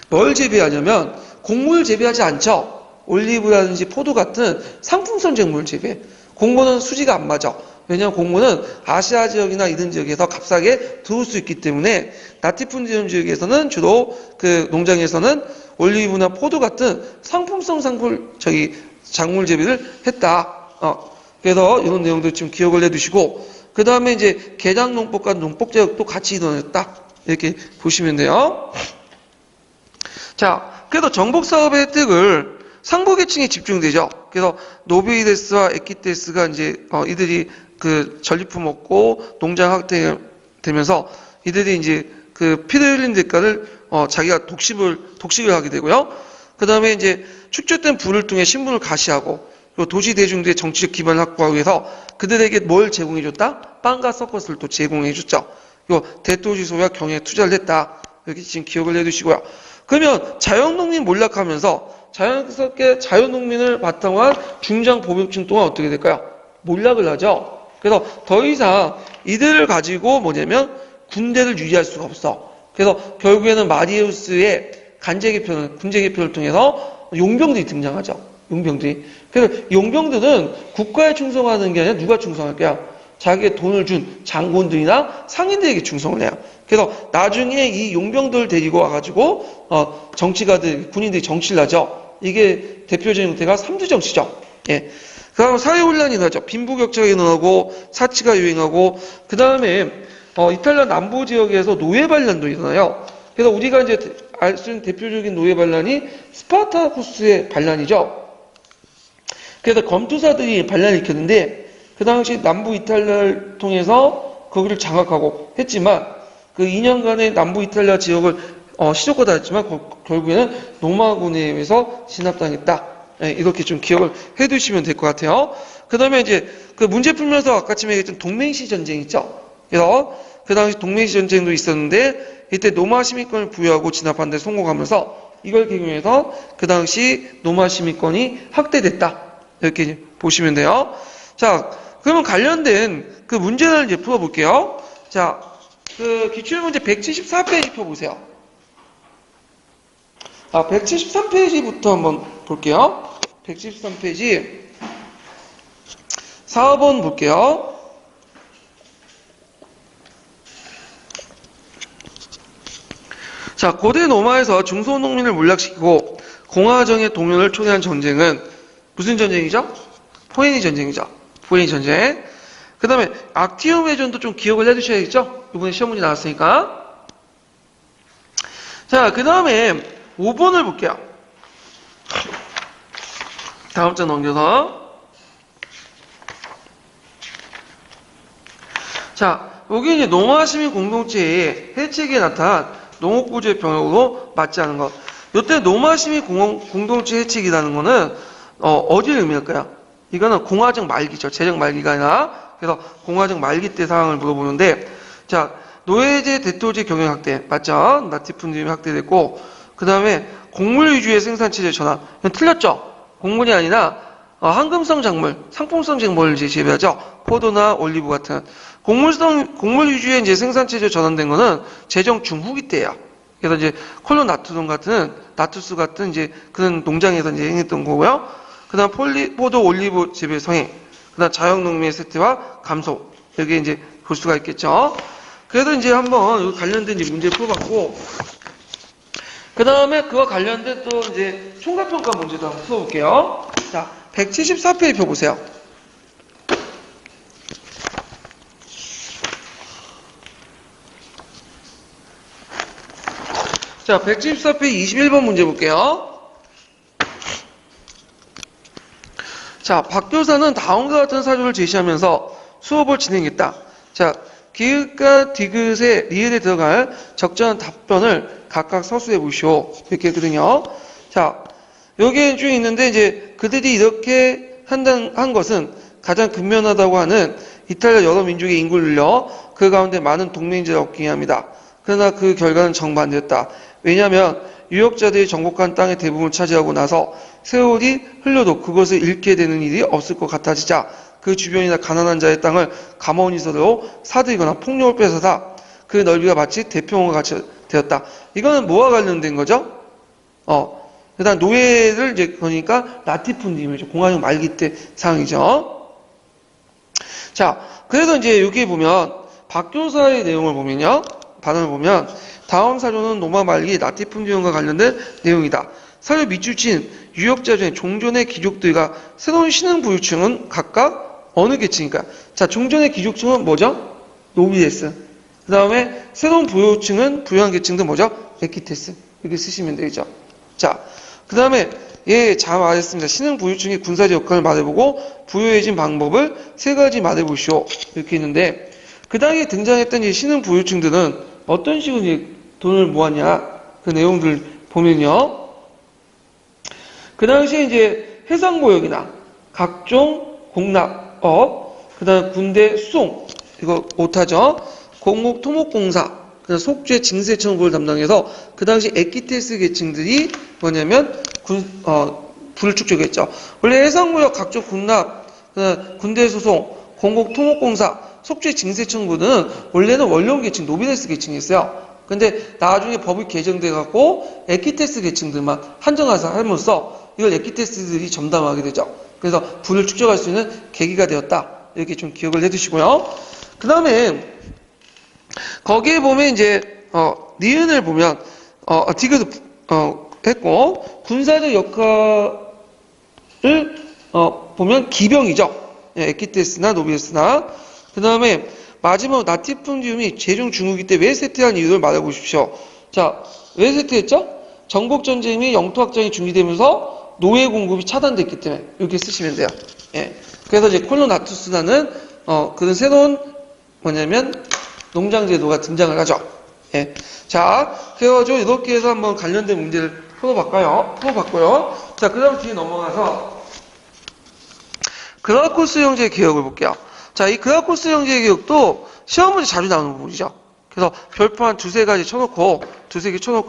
뭘 재배하냐면 곡물을 재배하지 않죠. 올리브라든지 포도 같은 상품성 작물을 재배해. 곡물은 수지가 안 맞아. 왜냐하면 곡물은 아시아 지역이나 이런 지역에서 값싸게 들어올 수 있기 때문에 라티푼디움 지역에서는 주로 그 농장에서는 올리브나 포도 같은 상품성 작물 재배를 했다. 그래서 이런 내용들 좀 기억을 해두시고, 그 다음에 이제 개장농법과 농법제약도 같이 일어났다. 이렇게 보시면 돼요. 자, 그래서 정복사업의 혜택을 상부계층에 집중되죠. 그래서 노비데스와 에키테스가 이제 이들이 그 전리품 얻고 농장 확대되면서 이들이 이제 그 피를 흘린 대가를 자기가 독식을 하게 되고요. 그 다음에 이제 축적된 부를 통해 신분을 가시하고, 그리고 도시 대중들의 정치적 기반을 확보하기 위해서 그들에게 뭘 제공해줬다? 빵과 서커스를 또 제공해줬죠. 그리고 대도시소와 경영에 투자를 했다. 이렇게 지금 기억을 해두시고요. 그러면 자연농민 몰락하면서 자연스럽게 자연농민을 바탕으로 한 중장 보병층 동안 어떻게 될까요? 몰락을 하죠. 그래서 더 이상 이들을 가지고 뭐냐면 군대를 유지할 수가 없어. 그래서 결국에는 마리우스의 군제 개편을 통해서 용병들이 등장하죠. 용병들이. 그래서 용병들은 국가에 충성하는 게 아니라 누가 충성할까요? 자기의 돈을 준 장군들이나 상인들에게 충성을 해요. 그래서 나중에 이 용병들을 데리고 와가지고 정치가들, 군인들이 정치를 하죠. 이게 대표적인 형태가 삼두정치죠. 예. 그 다음 사회혼란이 일어나죠. 빈부격차가 일어나고 사치가 유행하고, 그 다음에 이탈리아 남부 지역에서 노예반란도 일어나요. 그래서 우리가 이제 알 수 있는 대표적인 노예반란이 스파르타쿠스의 반란이죠. 그래서 검투사들이 반란을 일으켰는데 그 당시 남부 이탈리아를 통해서 거기를 장악하고 했지만 그 2년간의 남부 이탈리아 지역을 시족하다 했지만 결국에는 로마군에 의해서 진압당했다. 네, 이렇게 좀 기억을 해두시면 될 것 같아요. 그 다음에 이제 그 문제 풀면서 아까쯤 얘기했던 동맹시 전쟁 있죠. 그래서 그 당시 동맹시 전쟁도 있었는데 이때 로마 시민권을 부여하고 진압하는 데 성공하면서 이걸 계기해서 그 당시 로마 시민권이 확대됐다. 이렇게 보시면 돼요. 자, 그러면 관련된 그 문제를 이제 풀어볼게요. 자, 그 기출문제 174페이지 펴보세요. 173페이지부터 한번 볼게요. 173페이지. 4번 볼게요. 자, 고대 로마에서 중소농민을 몰락시키고 공화정의 동료를 초래한 전쟁은 무슨 전쟁이죠? 포에니 전쟁이죠. 포에니 전쟁. 그 다음에 악티움 회전도 좀 기억을 해두셔야겠죠? 이번에 시험 문제 나왔으니까. 자, 그 다음에 5번을 볼게요. 다음 장 넘겨서. 자, 여기 이제 노마 시민 공동체의 해체기에 나타난 농업구조의 병역으로 맞지 않은 것. 이때 노마 시민 공동체 해체기라는 거는 어디를 의미할까요? 이거는 공화정 말기죠. 제정 말기가 아니라. 그래서 공화정 말기 때 상황을 물어보는데, 자, 노예제, 대토제 경영 확대 맞죠? 라티푼디움이 확대됐고, 그 다음에 곡물 위주의 생산체제 전환. 이건 틀렸죠? 곡물이 아니라 황금성 작물, 상품성 작물을 제시하죠. 포도나 올리브 같은 곡물 위주의 이제 생산체제 전환된 거는 제정 중후기 때예요. 그래서 이제 나투스 같은 이제 그런 농장에서 이제 행했던 거고요. 그다음 포도 올리브 재배 성행, 그다음 자영농민의 쇠퇴와 감소. 여기 이제 볼 수가 있겠죠. 그래서 이제 한번 관련된 이제 문제 풀어봤고, 그 다음에 그와 관련된 또 이제 총괄평가 문제도 한번 풀어볼게요. 자, 174페이지 펴보세요. 자, 174페이지 21번 문제 볼게요. 자, 박 교사는 다음과 같은 사료를 제시하면서 수업을 진행했다. 자, 기읍과 디귿의 리을에 들어갈 적절한 답변을 각각 서술해 보시오. 이렇게 했거든요. 자, 여기에 쭉 있는데, 이제 그들이 이렇게 한 것은 가장 근면하다고 하는 이탈리아 여러 민족의 인구를 늘려 그 가운데 많은 동맹인지를 얻기 위해 합니다. 그러나 그 결과는 정반대였다. 왜냐하면 유역자들이 정복한 땅의 대부분을 차지하고 나서 세월이 흘러도 그것을 잃게 되는 일이 없을 것 같아지자 그 주변이나 가난한 자의 땅을 가마원이서로 사들이거나 폭력을 뺏어다 그 넓이가 마치 대평원과 같이 되었다. 이거는 뭐와 관련된 거죠? 일단 노예를 이제 그러니까 라티푼디움이죠. 공화정 말기 때 상황이죠. 자, 그래서 이제 여기 보면 박교사의 내용을 보면요. 반응을 보면 다음 사료는 로마 말기 라티푼디움과 관련된 내용이다. 사료 밑줄친 유역자 중에 종전의 귀족들과 새로운 신흥 부유층은 각각 어느 계층일까? 자, 종전의 귀족층은 뭐죠? 노비데스. 그 다음에 새로운 부유한 계층도 뭐죠? 에키테스. 이렇게 쓰시면 되죠. 자, 그 다음에 잘 말했습니다. 신흥 부유층의 군사적 역할을 말해보고 부유해진 방법을 세 가지 말해보시오. 이렇게 있는데 그 당시에 등장했던 이 신흥 부유층들은 어떤 식으로 이제 돈을 모았냐? 그 내용들 보면요. 그 당시에 이제 해상무역이나 각종 공납업, 그 다음에 군대 수송, 이거 못하죠. 공목 토목공사, 그다음 속죄 징세 청구를 담당해서 그 당시 에키테스 계층들이 뭐냐면 부를 축적했죠. 원래 해상무역 각종 군납, 군대 소송, 공목 토목공사, 속죄 징세 청구는 원래는 원령 계층, 노비데스 계층이었어요. 근데 나중에 법이 개정돼 갖고 에키테스 계층들만 함으로써 이걸 에키테스들이 점담하게 되죠. 그래서 부를 축적할 수 있는 계기가 되었다. 이렇게 좀 기억을 해두시고요. 그 다음에 거기에 보면 이제 니은을 보면 디귿 했고 군사적 역할을 보면 기병이죠. 에키테스나 노비데스나. 그 다음에 마지막 라티푼디움이 제중 중후기 때 왜 쇠퇴한 이유를 말해보십시오. 자, 왜 쇠퇴했죠? 정복전쟁 및 영토확장이 중지되면서 노예 공급이 차단됐기 때문에 이렇게 쓰시면 돼요. 예. 그래서 이제 콜로나투스라는 그런 새로운 뭐냐면 농장제도가 등장을 하죠. 예. 자, 그래가지고 이렇게 해서 한번 관련된 문제를 풀어봤고요. 자, 그 다음 뒤에 넘어가서 그라코스 형제의 개혁을 볼게요. 자, 이 그라코스 형제의 개혁도 시험 문제 자주 나오는 부분이죠. 그래서 별표 한 두세 개 쳐놓고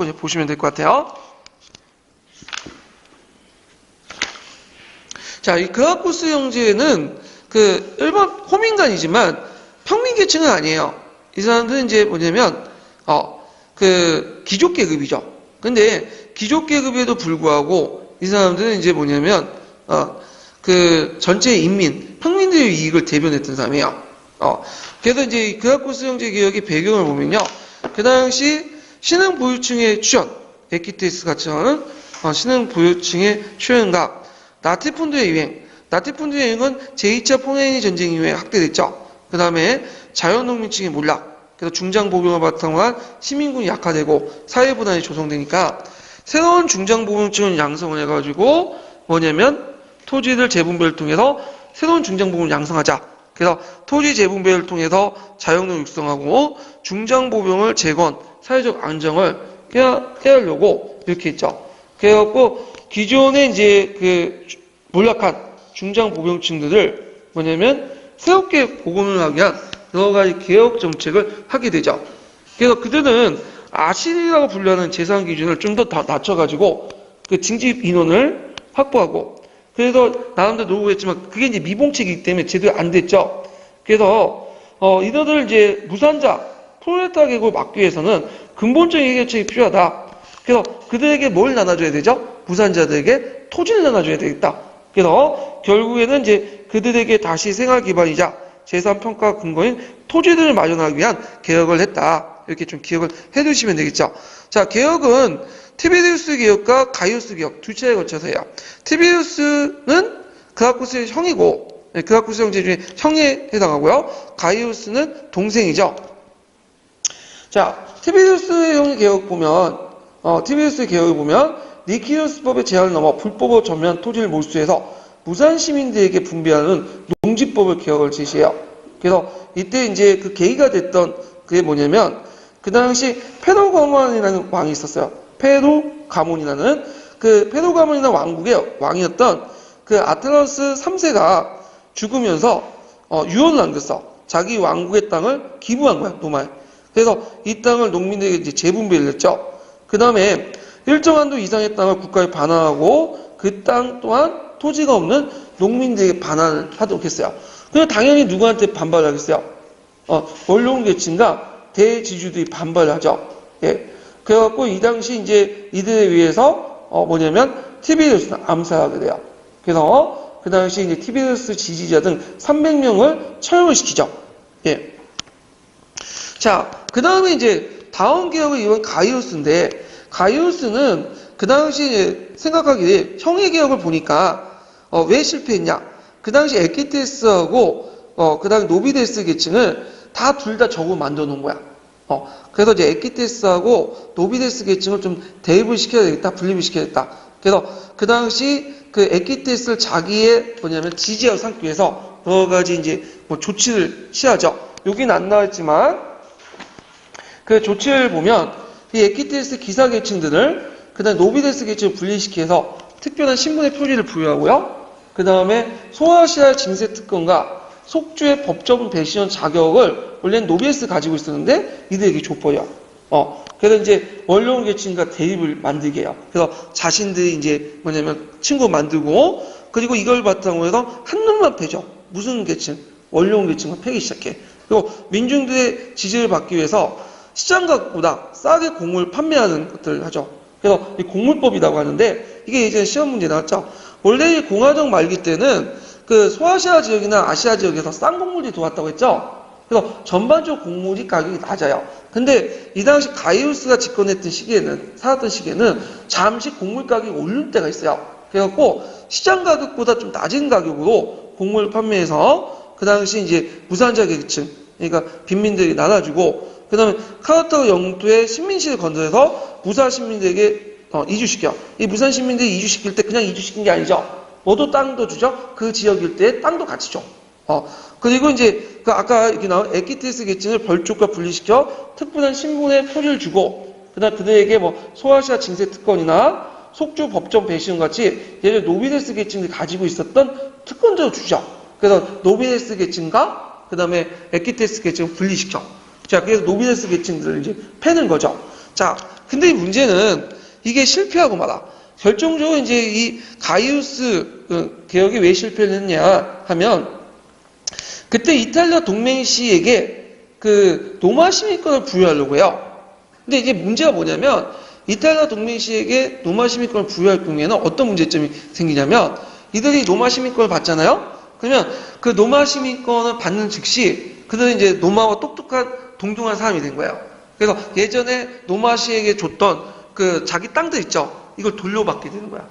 이제 보시면 될 것 같아요. 자, 이 그라코스 형제는 그 일본 호민간이지만 평민계층은 아니에요. 이 사람들은 이제 뭐냐면 그 귀족계급이죠. 근데 귀족계급에도 불구하고 이 사람들은 이제 뭐냐면 그 전체 인민, 평민들의 이익을 대변했던 사람이에요. 그래서 이제 그학구 수용제 개혁의 배경을 보면요. 그 당시 신흥 보유층의 출현, 에키테스 같이 하는 신흥 보유층의 출현과 나티폰드의 유행, 나티폰드의 유행은 제2차 포메니 전쟁 이후에 확대됐죠. 그 다음에 자연농민층의 몰락, 그래서 중장보병을 바탕으로 한 시민군이 약화되고 사회분란이 조성되니까 새로운 중장보병층을 양성을 해가지고 뭐냐면 토지들 재분배를 통해서 새로운 중장보병을 양성하자. 그래서 토지 재분배를 통해서 자영농 육성하고 중장보병을 재건, 사회적 안정을 깨하려고 이렇게 했죠. 그래갖고 기존에 이제 그 몰락한 중장보병층들을 뭐냐면 새롭게 복원을 하기 위한 여러 가지 개혁 정책을 하게 되죠. 그래서 그들은 아실이라고 분류하는 재산 기준을 좀 더 낮춰가지고 그 징집 인원을 확보하고 그래서 나름대로 노력했지만 그게 이제 미봉책이기 때문에 제대로 안 됐죠. 그래서 이들을 이제 무산자 프롤레타리아 계급을 막기 위해서는 근본적인 해결책이 필요하다. 그래서 그들에게 뭘 나눠줘야 되죠? 무산자들에게 토지를 나눠줘야 되겠다. 그래서 결국에는 이제 그들에게 다시 생활 기반이자 재산 평가 근거인 토지들을 마련하기 위한 개혁을 했다. 이렇게 좀 기억을 해두시면 되겠죠. 자, 개혁은 티베리우스 개혁과 가이우스 개혁 두 차례에 걸쳐서 해요. 티베리우스는 그라쿠스의 형이고, 그라쿠스 형제 중에 형에 해당하고요. 가이우스는 동생이죠. 자, 티베리우스의 형의 개혁 보면, 티베리우스의 개혁을 보면 니키우스법의 제한을 넘어 불법으로 전면 토지를 몰수해서 무산 시민들에게 분배하는 농지법을 개혁을 제시해요. 그래서 이때 이제 그 계기가 됐던 그게 뭐냐면 그 당시 페르가몬이라는 왕이 있었어요. 페르가몬이라는 그 페르가몬이라는 왕국의 왕이었던 그 아테나스 3세가 죽으면서 유언을 남겼어. 자기 왕국의 땅을 기부한 거야, 노마에. 그래서 이 땅을 농민들에게 이제 재분배를 했죠. 그 다음에 일정 한도 이상의 땅을 국가에 반환하고 그 땅 또한 토지가 없는 농민들에게 반환을 하도록 했어요. 그리고 당연히 누구한테 반발을 하겠어요? 원로원 계층과 대지주들이 반발을 하죠. 예. 그래갖고 이 당시 이제 이들에 의해서 뭐냐면 티베리우스는 암살하게 돼요. 그래서 그 당시 이제 티베리우스 지지자 등 300명을 처형을 시키죠. 예. 자, 그 다음에 이제 다음 개혁을 이룬 가이우스인데 가이우스는 그 당시 생각하기에 형의 개혁을 보니까 왜 실패했냐? 그 당시 에키테스하고 그 다음에 노비데스 계층을 둘 다 적으로 만들어 놓은 거야. 그래서 이제 에키테스하고 노비데스 계층을 좀 대입을 시켜야 되겠다, 분립을 시켜야 되겠다. 그래서 그 당시 그 에키테스를 자기의 뭐냐면 지지하고 삼기 위해서 여러 가지 이제 뭐 조치를 취하죠. 여기는 안 나왔지만 그 조치를 보면 이 에키테스 기사 계층들을 그다음 노비데스 계층을 분리시켜서 특별한 신분의 표리를 부여하고요. 그 다음에 소아시아 징세 특권과 속주의 법적 배시원 자격을 원래는 노비데스 가지고 있었는데 이들에게 줘버려. 그래서 이제 원로원 계층과 대립을 만들게 해요. 그래서 자신들이 이제 뭐냐면 친구 만들고 그리고 이걸 바탕으로 해서 한눈만 패죠. 무슨 계층? 원로원 계층만 패기 시작해. 그리고 민중들의 지지를 받기 위해서 시장 가격보다 싸게 곡물 판매하는 것들을 하죠. 그래서 이 곡물법이라고 하는데 이게 예전에 시험 문제 나왔죠. 원래 공화정 말기 때는 그 소아시아 지역이나 아시아 지역에서 싼 곡물이 들어왔다고 했죠. 그래서 전반적으로 곡물이 가격이 낮아요. 근데 이 당시 가이우스가 집권했던 시기에는 살았던 시기에는 잠시 곡물 가격이 오를 때가 있어요. 그래갖고 시장 가격보다 좀 낮은 가격으로 곡물을 판매해서 그 당시 이제 무산자 계층 그러니까 빈민들이 나눠주고 그 다음에 카르타고 영토의 식민지를 건설해서 무사 시민들에게 이주시켜. 이 무산 시민들이 이주시킬 때 그냥 이주시킨 게 아니죠. 뭐도 땅도 주죠. 그 지역 일대에 땅도 같이 줘. 그리고 이제 그 아까 이렇게 나온 에키테스 계층을 벌쪽과 분리시켜 특별한 신분의 표리를 주고 그다음 그들에게 뭐 소아시아 징세 특권이나 속주 법정 배시원 같이 예를 노비데스 계층이 가지고 있었던 특권들을 주죠. 그래서 노비데스 계층과 그다음에 에키테스 계층을 분리시켜. 자, 그래서 노비데스 계층들을 이제 패는 거죠. 자, 근데 이 문제는 이게 실패하고 말아. 결정적으로 이제 이 가이우스 개혁이 왜 실패를 했냐 하면 그때 이탈리아 동맹 시에게 그 노마 시민권을 부여하려고 해요. 근데 이제 문제가 뭐냐면 이탈리아 동맹 시에게 노마 시민권을 부여할 경우에는 어떤 문제점이 생기냐면 이들이 노마 시민권을 받잖아요. 그러면 그 노마 시민권을 받는 즉시 그들은 이제 노마와 똑똑한 동등한 사람이 된 거예요. 그래서 예전에 노마시에게 줬던 그 자기 땅들 있죠. 이걸 돌려받게 되는 거야.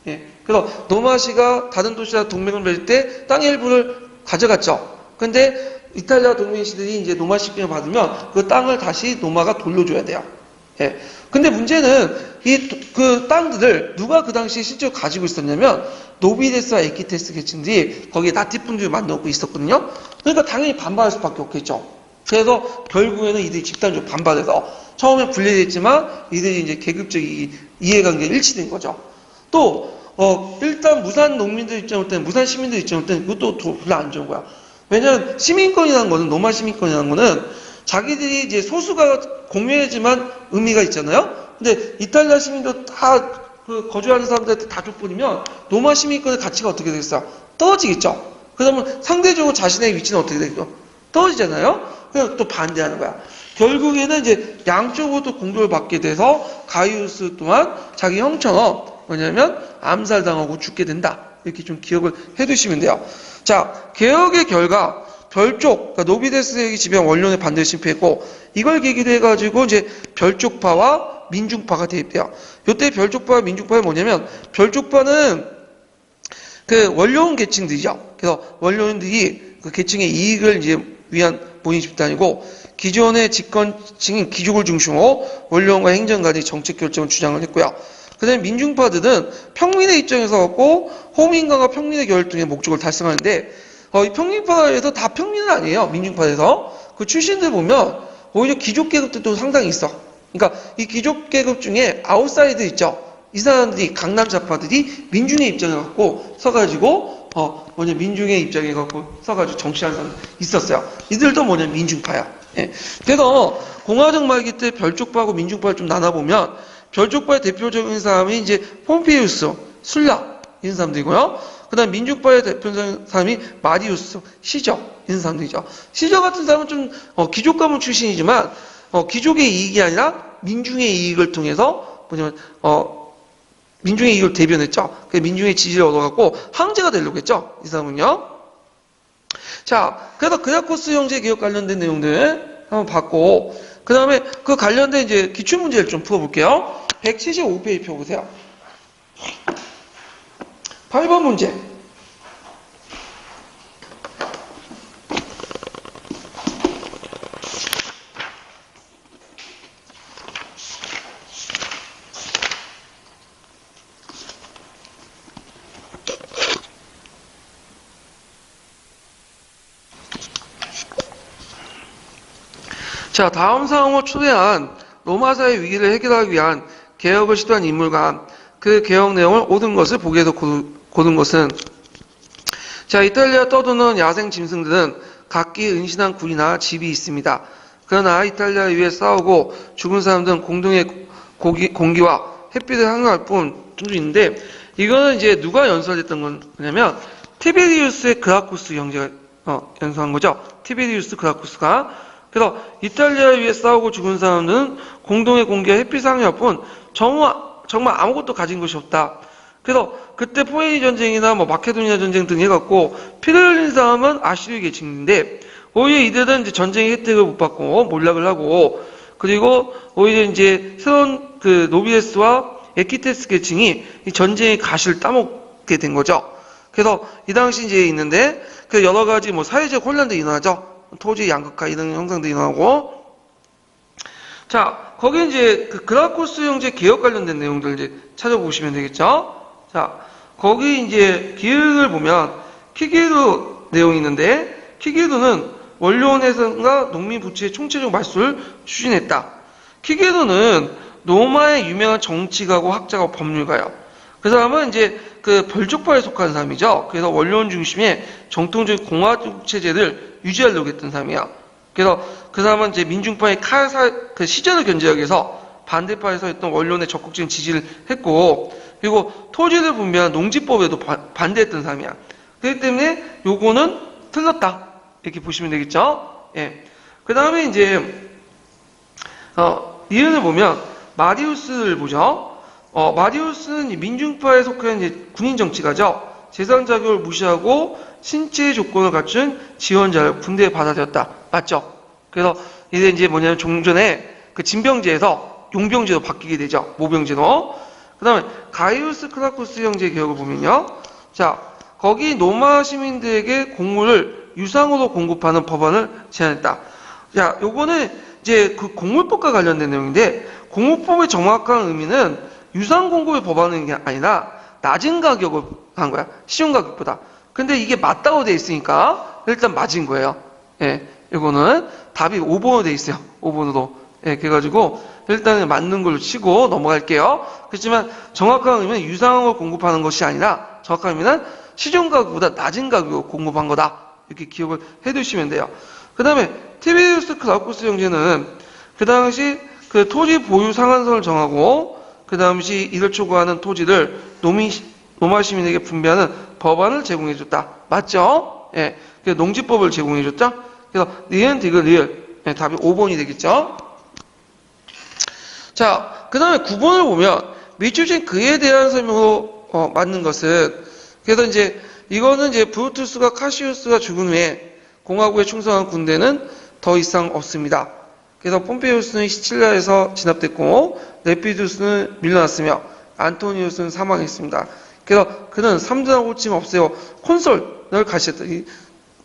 예. 그래서 노마시가 다른 도시와 동맹을 맺을 때 땅의 일부를 가져갔죠. 근데 이탈리아 동맹시들이 이제 노마 시민을 받으면 그 땅을 다시 노마가 돌려줘야 돼요. 예. 근데 문제는 그 땅들을 누가 그 당시에 실제로 가지고 있었냐면 노비데스와 에키테스 계층들이 거기에 나티분들을 만들고 있었거든요. 그러니까 당연히 반발할 수밖에 없겠죠. 그래서 결국에는 이들이 집단적으로 반발해서 처음에 분리됐지만 이들이 이제 계급적 이해관계가 일치된 거죠. 또 일단 무산 농민들 입장부터 무산 시민들 입장부터 이것도 별로 안 좋은 거야. 왜냐면 시민권이라는 거는 노마 시민권이라는 거는 자기들이 이제 소수가 공유하지만 의미가 있잖아요. 근데 이탈리아 시민도 다 그 거주하는 사람들한테 다 줘버리면 노마 시민권의 가치가 어떻게 되겠어요? 떨어지겠죠. 그러면 상대적으로 자신의 위치는 어떻게 되겠죠? 떨어지잖아요. 그래서 또 반대하는 거야. 결국에는 이제 양쪽으로도 공격을 받게 돼서 가이우스 또한 자기 형처럼 뭐냐면 암살당하고 죽게 된다. 이렇게 좀 기억을 해두시면 돼요. 자, 개혁의 결과 별쪽, 그러니까 노비데스에게 지배한 원론의 반대를 실패했고 이걸 계기로 해가지고 이제 별쪽파와 민중파가 대입돼요. 이때 별쪽파와 민중파가 뭐냐면 별쪽파는 그 원로원 계층들이죠. 그래서 원로원들이 그 계층의 이익을 이제 위한 본인 집단이고 기존의 집권층인 귀족을 중심으로 원로원과 행정가들이 정책 결정을 주장을 했고요. 그 다음에 민중파들은 평민의 입장에서 갖고 호민과가 평민의 결통의 목적을 달성하는데 이 평민파에서 다 평민은 아니에요. 민중파에서. 그 출신들 보면 오히려 귀족 계급들도 상당히 있어. 그러니까 이 귀족 계급 중에 아웃사이드 있죠. 이 사람들이 강남 좌파들이 민중의 입장에 갖고 서가지고 민중의 입장에 갖고 서가지고 정치하는 사람 있었어요. 이들도 민중파야. 예. 그래서 공화정 말기 때 별쪽파하고 민중파를 좀 나눠보면 별쪽파의 대표적인 사람이 이제 폼페이우스, 술라 이런 사람들이고요. 그다음 민중파의 대표적인 사람이 마리우스, 시저 이런 사람들이죠. 시저 같은 사람은 좀 귀족 가문 출신이지만 귀족의 이익이 아니라 민중의 이익을 통해서 민중의 이익을 대변했죠. 민중의 지지를 얻어갖고 황제가 되려고 했죠. 이 사람은요. 자, 그래서 그라코스 형제 개혁 관련된 내용들 한번 봤고, 그 다음에 그 관련된 이제 기출문제를 좀 풀어볼게요. 175페이지 펴보세요. 8번 문제. 자, 다음 상황을 초래한 로마사의 위기를 해결하기 위한 개혁을 시도한 인물과 그 개혁 내용을 옳은 것을 보기에서 고른 것은 자, 이탈리아 떠도는 야생 짐승들은 각기 은신한 굴이나 집이 있습니다. 그러나 이탈리아 위에 싸우고 죽은 사람들은 공동의 공기와 햇빛을 항할 뿐 좀 있는데 이거는 이제 누가 연설했던 거냐면 티베리우스의 그라쿠스 형제가 연설한 거죠. 티베리우스 그라쿠스가. 그래서 이탈리아 위에 싸우고 죽은 사람들은 공동의 공기와 햇빛을 항할 뿐 정말 아무것도 가진 것이 없다. 그래서 그때 포에니 전쟁이나 마케도니아 전쟁 등 해갖고 피를 흘린 사람은 아시리아 계층인데 오히려 이들은 이제 전쟁의 혜택을 못 받고 몰락을 하고 그리고 오히려 이제 새로운 그 노비데스와 에키테스 계층이 이 전쟁의 가시를 따먹게 된 거죠. 그래서 이 당시 이제 있는데 그 여러 가지 사회적 혼란도 일어나죠. 토지 양극화 이런 현상들이 일어나고 자, 거기 이제 그 그라코스 형제 개혁 관련된 내용들 이제 찾아보시면 되겠죠. 자, 거기 이제 기획을 보면 키게르 내용이 있는데 키게르는 원로원에서가 농민 부채의 총체적 말소를 추진했다. 키게르는 로마의 유명한 정치가고 학자고 법률가요. 그 사람은 이제 그 별족파에 속한 사람이죠. 그래서 원로원 중심의 정통적인 공화국 체제를 유지하려고 했던 사람이야. 그래서 그 사람은 이제 민중파의 그 시절을 견제하기 위해서 반대파에 서 있던 원론에 적극적인 지지를 했고, 그리고 토지를 분배한 농지법에도 반대했던 사람이야. 그렇기 때문에 요거는 틀렸다. 이렇게 보시면 되겠죠? 예. 그 다음에 이제, 이론을 보면, 마리우스를 보죠. 마리우스는 민중파에 속한 이제 군인 정치가죠. 재산 자격을 무시하고 신체 조건을 갖춘 지원자를 군대에 받아들였다. 맞죠? 그래서 이게 이제 뭐냐면 종전에 그 진병제에서 용병제로 바뀌게 되죠. 모병제로. 그 다음에 가이우스 클라쿠스 형제 개혁을 보면요. 자, 거기 로마 시민들에게 곡물을 유상으로 공급하는 법안을 제안했다. 자, 요거는 이제 그 곡물법과 관련된 내용인데, 곡물법의 정확한 의미는 유상 공급의 법안인 게 아니라 낮은 가격을 한 거야. 시중 가격보다. 근데 이게 맞다고 돼 있으니까 일단 맞은 거예요. 예, 이거는 답이 5번으로 돼 있어요. 5번으로. 예, 그래가지고 일단은 맞는 걸로 치고 넘어갈게요. 그렇지만 정확한 의미는 유상을 공급하는 것이 아니라 정확한 의미는 시중 가격보다 낮은 가격으로 공급한 거다. 이렇게 기억을 해두시면 돼요. 그 다음에 티베리우스 클라우쿠스 형제는 그 당시 그 토지 보유 상한선을 정하고 그 당시 이를 초과하는 토지를 로마 시민에게 분배하는 법안을 제공해줬다. 맞죠? 예, 그래서 농지법을 제공해줬죠. 그래서 리은 디귿 리을. 예, 답이 5번이 되겠죠. 자, 그 다음에 9번을 보면 밑줄 친 그에 대한 설명으로 맞는 것은 그래서 이제 이거는 이제 브루투스가 카시우스가 죽은 후에 공화국에 충성한 군대는 더 이상 없습니다. 그래서 폼페이우스는 시칠리아에서 진압됐고 레피두스는 밀려났으며 안토니우스는 사망했습니다. 그래서 그는 3등하고 홀쯤 없애요. 콘솔을 가시했다.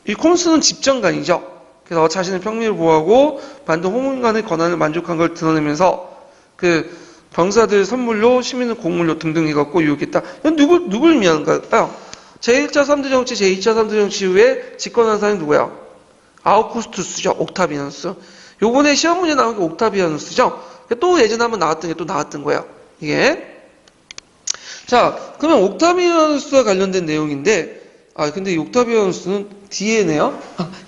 이 콘솔은 집정관이죠. 그래서 자신의 평리를 보호하고 반도 호문관의 권한을 만족한 걸 드러내면서 그 병사들 선물로 시민을 곡물로 등등 해갖고 유혹했다. 이건 누굴 의미하는 걸까요? 제1차 3대 정치, 제2차 3대 정치 이후에 집권한 사람이 누구예요? 아우구스투스죠. 옥타비아누스. 요번에 시험 문제 나온 게 옥타비아누스죠. 또 예전에 한번 나왔던 게 또 나왔던 거예요. 이게. 자, 그러면 옥타비아누스와 관련된 내용인데, 근데 이 옥타비아누스는 뒤에네요?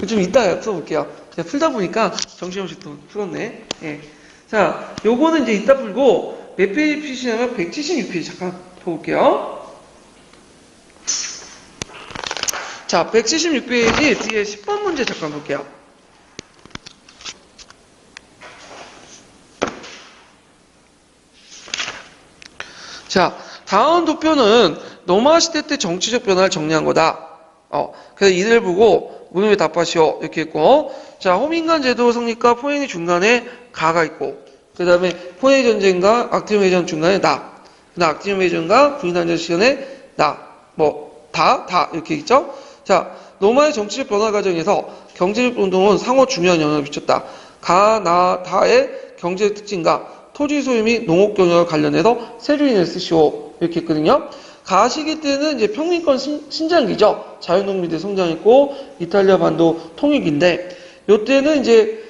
좀 이따 풀어볼게요. 제가 풀다 보니까 정신없이 또 풀었네. 예. 자, 요거는 이제 이따 풀고, 몇 페이지 피시냐면 176페이지 잠깐 볼게요. 자, 176페이지 뒤에 10번 문제 잠깐 볼게요. 자, 다음 도표는 로마 시대 때 정치적 변화를 정리한 거다. 그래서 이를 보고 문을 답하시오. 이렇게 했고, 자, 호민간 제도 성립과 포에니 중간에 가가 있고, 그 다음에 포에니 전쟁과 악티움 회전 중간에 나, 그 다음 악티움 회전과 군인단전 시간에 나, 다 이렇게 있죠. 자, 로마의 정치적 변화 과정에서 경제적 운동은 상호 중요한 영향을 미쳤다. 가, 나, 다의 경제적 특징과 토지 소유 및 농업 경영과 관련해서 세류인을 쓰시오. 이렇게 했거든요. 가 시기 때는 이제 평민권 신장기죠. 자유농민들이 성장했고, 이탈리아 반도 통일기인데, 요때는 이제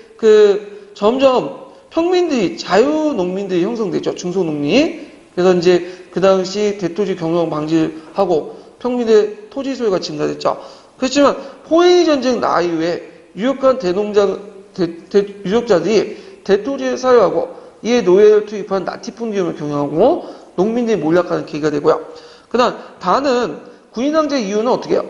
점점 평민들이, 자유농민들이 형성되죠. 중소농민이. 그래서 이제 그 당시 대토지 경영 방지하고 평민의 토지 소유가 증가됐죠. 그렇지만 포에니 전쟁 나 이후에 유력한 유력자들이 대토지를 사유하고 이에 노예를 투입한 나티푼디움을 경영하고 농민들이 몰락하는 계기가 되고요. 그 다음 다는 군인항제 이유는 어떻게 해요?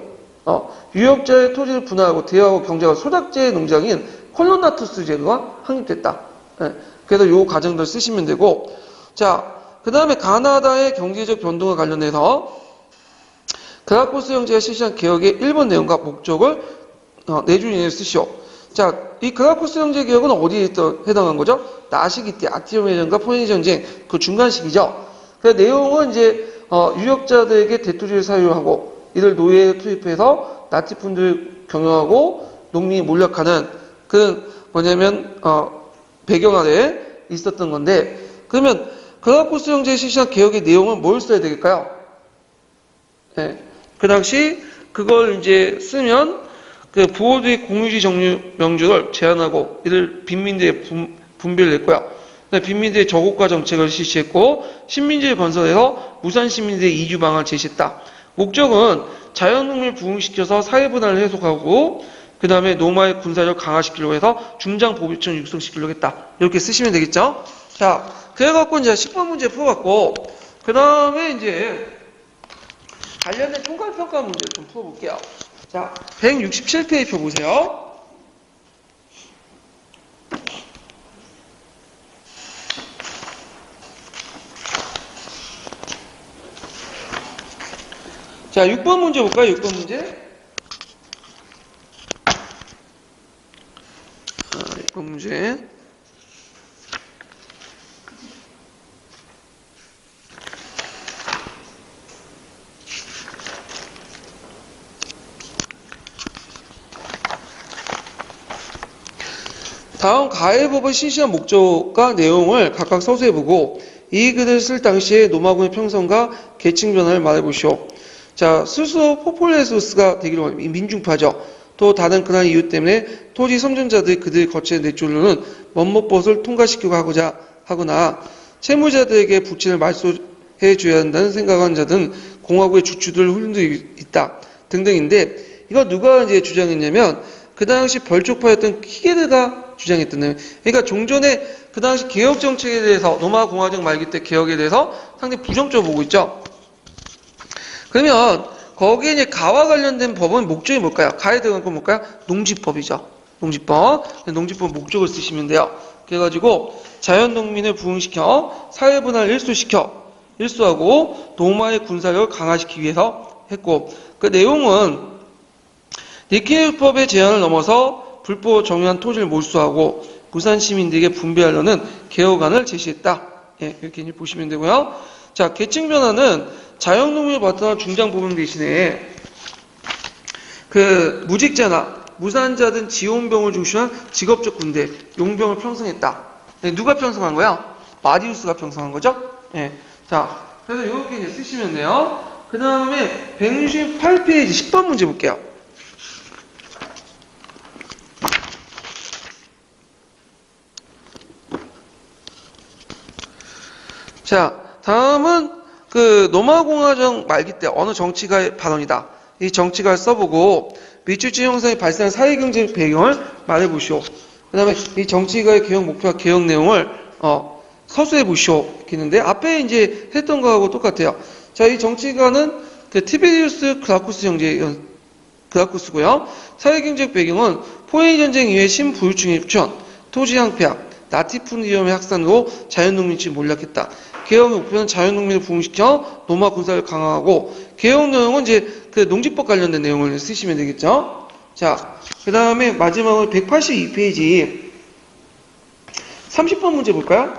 유역자의 토지를 분할하고 대화하고 경제가 소작제 농장인 콜로나투스 제도가 확립됐다. 네. 그래서 요 과정들 쓰시면 되고, 자, 그 다음에 가나다의 경제적 변동과 관련해서 그라코스 형제가 실시한 개혁의 1번 내용과 목적을 내준 이내에 쓰시오. 자, 이 그라코스 형제 개혁은 어디에 해당한 거죠? 나시기 때 아티움 회전과 포에니 전쟁 그 중간 시기죠. 그 내용은 이제 유역자들에게 대토지를 사유하고 이를 노예에 투입해서 나티푼들 경영하고 농민이 몰락하는 그런 배경 아래 있었던 건데, 그러면 그라코스 형제가 실시한 개혁의 내용은 뭘 써야 되겠까요? 네. 그 당시 그걸 이제 쓰면 그 부호주의 공유지 정류 명주를 제한하고 이를 빈민들의 분배를 냈고요. 빈민들의 저고가 정책을 실시했고 신민주의 건설에서 무산 시민들의 이주 방안을 제시했다. 목적은 자연농민을 부흥시켜서 사회분할을 해소하고 그 다음에 노마의 군사력을 강화시키려고 해서 중장 보비층을 육성시키려고 했다. 이렇게 쓰시면 되겠죠? 자, 그래갖고 이제 10번 문제 풀어봤고 그 다음에 이제 관련된 총괄평가 문제를 좀 풀어볼게요. 자, 167페이지 펴보세요. 자, 6번 문제 볼까요? 6번 문제. 6번 문제. 다음 가해법의 실시한 목적과 내용을 각각 서술해보고 이 글을 쓸 당시에 노마군의 평성과 계층 변화를 말해보시오. 자, 스스로 포폴레소스가 되기를 원합니다. 민중파죠. 또 다른 그러한 이유 때문에 토지 선전자들이 그들의 거치에 내쫓는 멋못벗을 통과시키고 하거나 채무자들에게 부채를 말소해줘야 한다는 생각하는 자들은 공화국의 주주들 훈련도 있다 등등인데, 이거 누가 이제 주장했냐면 그 당시 벌쪽파였던 키게르가 주장했던 내용. 그러니까 종전에 그 당시 개혁 정책에 대해서, 로마 공화정 말기 때 개혁에 대해서 상당히 부정적으로 보고 있죠. 그러면 거기에 이제 가와 관련된 법은 목적이 뭘까요? 가에 들어간 건 뭘까요? 농지법이죠. 농지법. 농지법 목적을 쓰시면 돼요. 그래가지고 자연농민을 부흥시켜 사회분할을 일수하고 노마의 군사력을 강화시키기 위해서 했고, 그 내용은 니케르법의 제한을 넘어서 불법 정유한 토지를 몰수하고 부산 시민들에게 분배하려는 개혁안을 제시했다. 예, 이렇게 이제 보시면 되고요. 자, 계층 변화는 자연농민을 바탕한 중장보병 대신에 그 무직자나 무산자 등 지원병을 중심한 직업적 군대, 용병을 편성했다. 네, 누가 편성한 거야? 마리우스가 편성한 거죠? 예. 자, 그래서 이렇게 이제 쓰시면 돼요. 그 다음에 168페이지 10번 문제 볼게요. 자, 다음은 그 로마공화정 말기 때 어느 정치가의 발언이다. 이 정치가를 써보고 미추치 형성이 발생한 사회경제적 배경을 말해보시오. 그 다음에 이 정치가의 개혁 목표와 개혁 내용을 서술해보시오. 이렇게 있는데 앞에 이제 했던 거하고 똑같아요. 자, 이 정치가는 그 티베리우스 그라쿠스고요. 사회경제적 배경은 포에니 전쟁 이후에 신부유층의 휴천, 토지 향폐학, 라티푼디엄의 확산으로 자연농민층이 몰락했다. 개혁의 목표는 자연농민을 부흥시켜 노마 군사를 강화하고, 개혁 내용은 이제 그 농지법 관련된 내용을 쓰시면 되겠죠. 자, 그 다음에 마지막으로 182페이지 30번 문제 볼까요?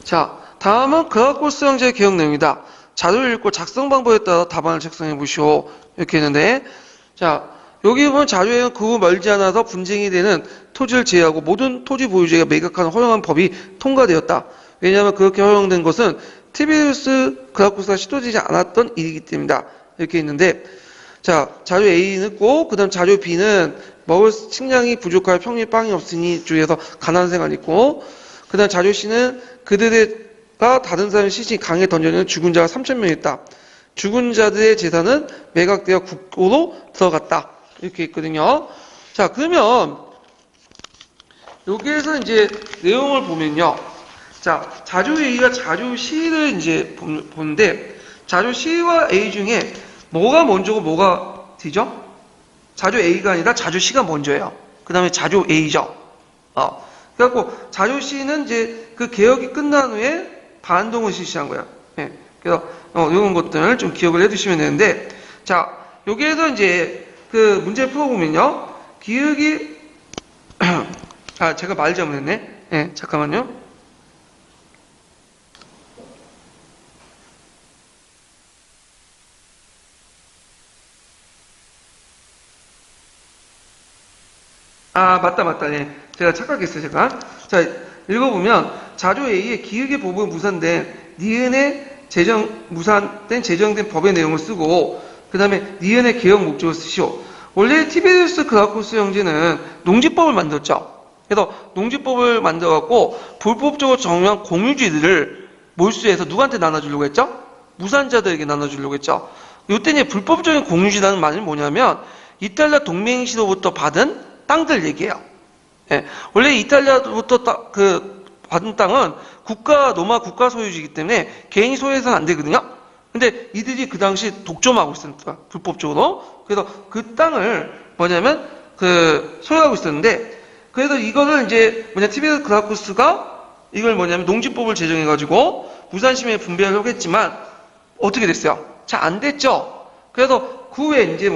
자, 다음은 그라코스 형제의 개혁 내용이다. 자료를 읽고 작성 방법에 따라 답안을 작성해 보시오. 이렇게 했는데, 자, 여기 보면 자료에는 그 후 멀지 않아서 분쟁이 되는 토지를 제외하고 모든 토지 보유자가 매각하는 허용한 법이 통과되었다. 왜냐하면 그렇게 허용된 것은 티베리우스 그라코스가 시도되지 않았던 일이기 때문이다. 이렇게 있는데, 자, 자료 A는 꼭, 그 다음 자료 B는 먹을 식량이 부족하여 평일 빵이 없으니 주위에서 가난한 생활이 있고, 그 다음 자료 C는 그들과 다른 사람의 시신이 강에 던져지는 죽은 자가 3,000명 있다. 죽은 자들의 재산은 매각되어 국고로 들어갔다. 이렇게 있거든요. 자, 그러면 여기에서 이제 내용을 보면요. 자, 자료 A가 자료 C를 이제 보는데, 자료 C와 A 중에 뭐가 먼저고 뭐가 뒤죠? 자료 A가 아니라 자료 C가 먼저예요. 그 다음에 자료 A죠. 그래갖고 자료 C는 이제 그 개혁이 끝난 후에 반동을 실시한 거야. 예. 그래서 이런 것들을 좀 기억을 해두시면 되는데, 자, 여기에서 이제 그 문제를 풀어보면요, 기억이 제가 말 잘못했네. 예, 잠깐만요. 맞다. 예. 제가 착각했어요, 제가. 자, 읽어보면, 자료 A의 기획의 법은 무산된, 니은의 무산된 제정된 법의 내용을 쓰고, 그 다음에 니은의 개혁 목적을 쓰시오. 원래 티베리우스 그라코스 형제는 농지법을 만들었죠. 그래서 농지법을 만들어갖고, 불법적으로 정유한 공유지들을 몰수해서 누구한테 나눠주려고 했죠? 무산자들에게 나눠주려고 했죠. 이때 이제 불법적인 공유지라는 말은 뭐냐면, 이탈리아 동맹시로부터 받은 땅들 얘기예요. 예, 원래 이탈리아로부터 받은 땅은 로마 국가 소유지이기 때문에 개인이 소유해서는 안 되거든요. 근데 이들이 그 당시 독점하고 있었으니까, 불법적으로. 그래서 그 땅을 뭐냐면 소유하고 있었는데, 그래서 이거를 이제 티베르 그라쿠스가 이걸 농지법을 제정해가지고 부산시민에 분배하려고 했지만 어떻게 됐어요? 잘 안 됐죠. 그래서 그 후에 이제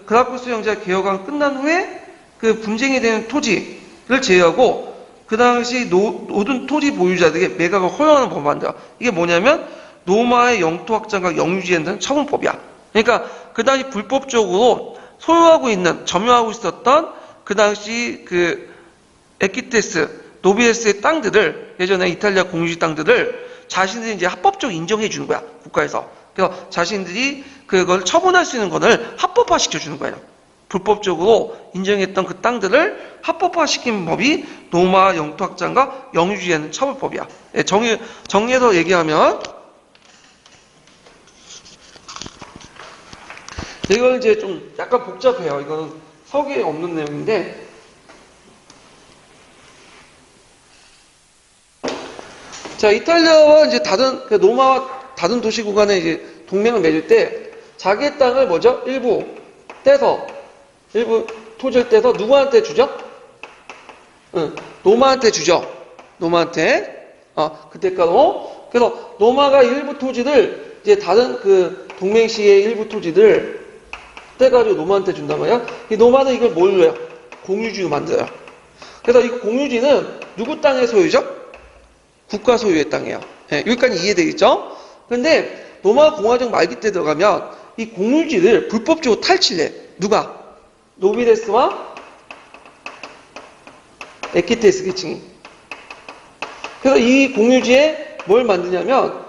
그라쿠스 형제가 개혁안 끝난 후에 분쟁이 되는 토지를 제외하고 그 당시 모든 토지 보유자들에게 매각을 허용하는 법을 만들어요. 이게 뭐냐면 노마의 영토 확장과 영유지에 대한 처분법이야. 그러니까 그 당시 불법적으로 소유하고 있는, 점유하고 있었던 그 당시 에키테스, 노비에스의 땅들을, 예전에 이탈리아 공유지 땅들을 자신들이 이제 합법적으로 인정해 주는 거야, 국가에서. 그래서 자신들이 그걸 처분할 수 있는 것을 합법화시켜 주는 거예요. 불법적으로 인정했던 그 땅들을 합법화시킨 법이 노마 영토 확장과 영유지에 대한 처분법이야. 정리해서 얘기하면, 이건 이제 좀 약간 복잡해요. 이거는 서기에 없는 내용인데, 자, 이탈리아와 이제 노마와 다른 도시 구간에 이제 동맹을 맺을 때, 자기의 땅을 일부 토지를 떼서 누구한테 주죠? 노마한테 주죠. 노마한테. 그 대가로. 그래서 노마가 일부 토지를 이제 다른 동맹시의 일부 토지를 떼가지고 노마한테 준단 말이야. 이 노마는 이걸 뭘로 해요? 공유지로 만들어요. 그래서 이 공유지는 누구 땅의 소유죠? 국가 소유의 땅이에요. 네, 여기까지 이해되겠죠? 근데 노마 공화정 말기 때 들어가면 이 공유지를 불법적으로 탈취해. 누가? 노비레스와 에키테스 계층이. 그래서 이 공유지에 뭘 만드냐면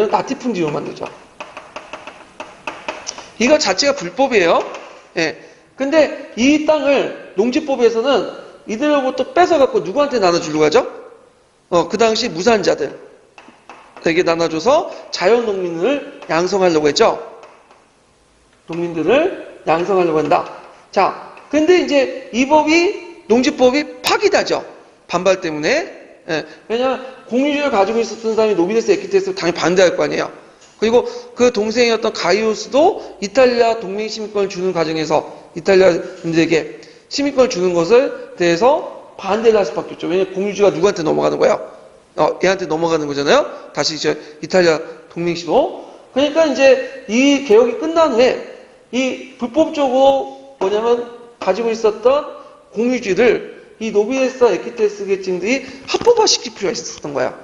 나티푼지로 만들죠. 이거 자체가 불법이에요. 예. 근데 이 땅을 농지법에서는 이들로부터 뺏어갖고 누구한테 나눠주려고 하죠? 그 당시 무산자들에게 나눠줘서 자연농민을 양성하려고 했죠. 농민들을 양성하려고 한다. 자, 근데 이제 이 농지법이 파기되죠. 반발 때문에. 예. 왜냐하면 공유지를 가지고 있었던 사람이 노비레스 에키테스를 당연히 반대할 거 아니에요. 그리고 그 동생이었던 가이오스도 이탈리아 동맹 시민권을 주는 과정에서 이탈리아인들에게 시민권을 주는 것을 대해서 반대를 할 수밖에 없죠. 왜냐하면 공유지가 누구한테 넘어가는 거예요? 얘한테 넘어가는 거잖아요. 다시 이제 이탈리아 동맹시로. 그러니까 이제 이 개혁이 끝난 후에 이 불법적으로 가지고 있었던 공유지를 이 노비레스와 에키테스 계층들이 합법화시킬 필요가 있었던 거야.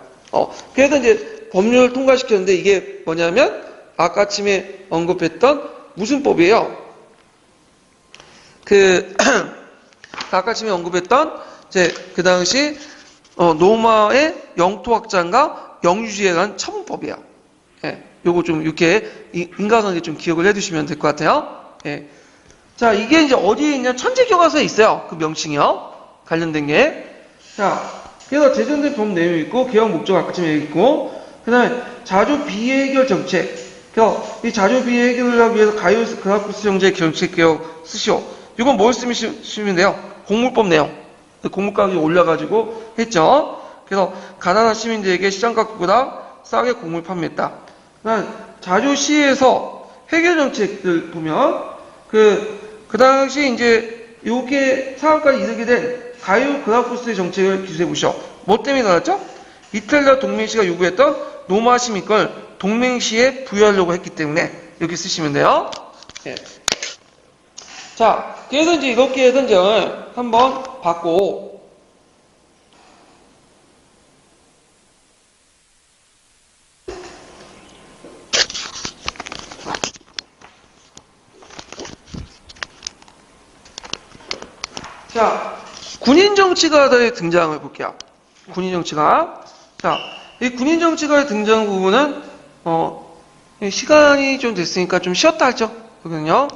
그래서 이제 법률을 통과시켰는데 이게 뭐냐면 아까 아침에 언급했던 무슨 법이에요? 아까 아침에 언급했던 그 당시 노마의 영토 확장과 영유지에 관한 처분법이에요. 예, 요거 좀 이렇게 인과관계 좀 기억을 해두시면 될 것 같아요. 예. 자, 이게 이제 어디에 있냐? 천재교과서에 있어요. 그 명칭이요. 관련된 게. 자, 그래서 제정된 법 내용이 있고 개혁 목적 아까 전에 있고, 그다음에 자주 비해결 정책. 그래서 이 자주 비해결을 하기 위해서 가이오스 그라쿠스 형제의 정책 개혁 쓰시오. 이건 뭘 쓰시면 돼요? 공물법 내용. 공물 가격이 올라가지고 했죠. 그래서 가난한 시민들에게 시장가격보다 싸게 공물 판매했다. 그다음 자주시에서 해결 정책들 보면 그 당시 이제 요게 사업까지 이르게 된 가이오 그라쿠스의 정책을 기술해 보시오. 뭐 때문에 나왔죠? 이탈리아 동맹시가 요구했던 노마 시민권을 동맹시에 부여하려고 했기 때문에 이렇게 쓰시면 돼요. 예. 자, 그래서 이제 이렇게 해서 이제 한번 봤고, 자, 군인 정치가 등장을 볼게요. 군인 정치가. 자, 이 군인 정치가의 등장 부분은 시간이 좀 됐으니까 좀 쉬었다 하죠. 그거는요.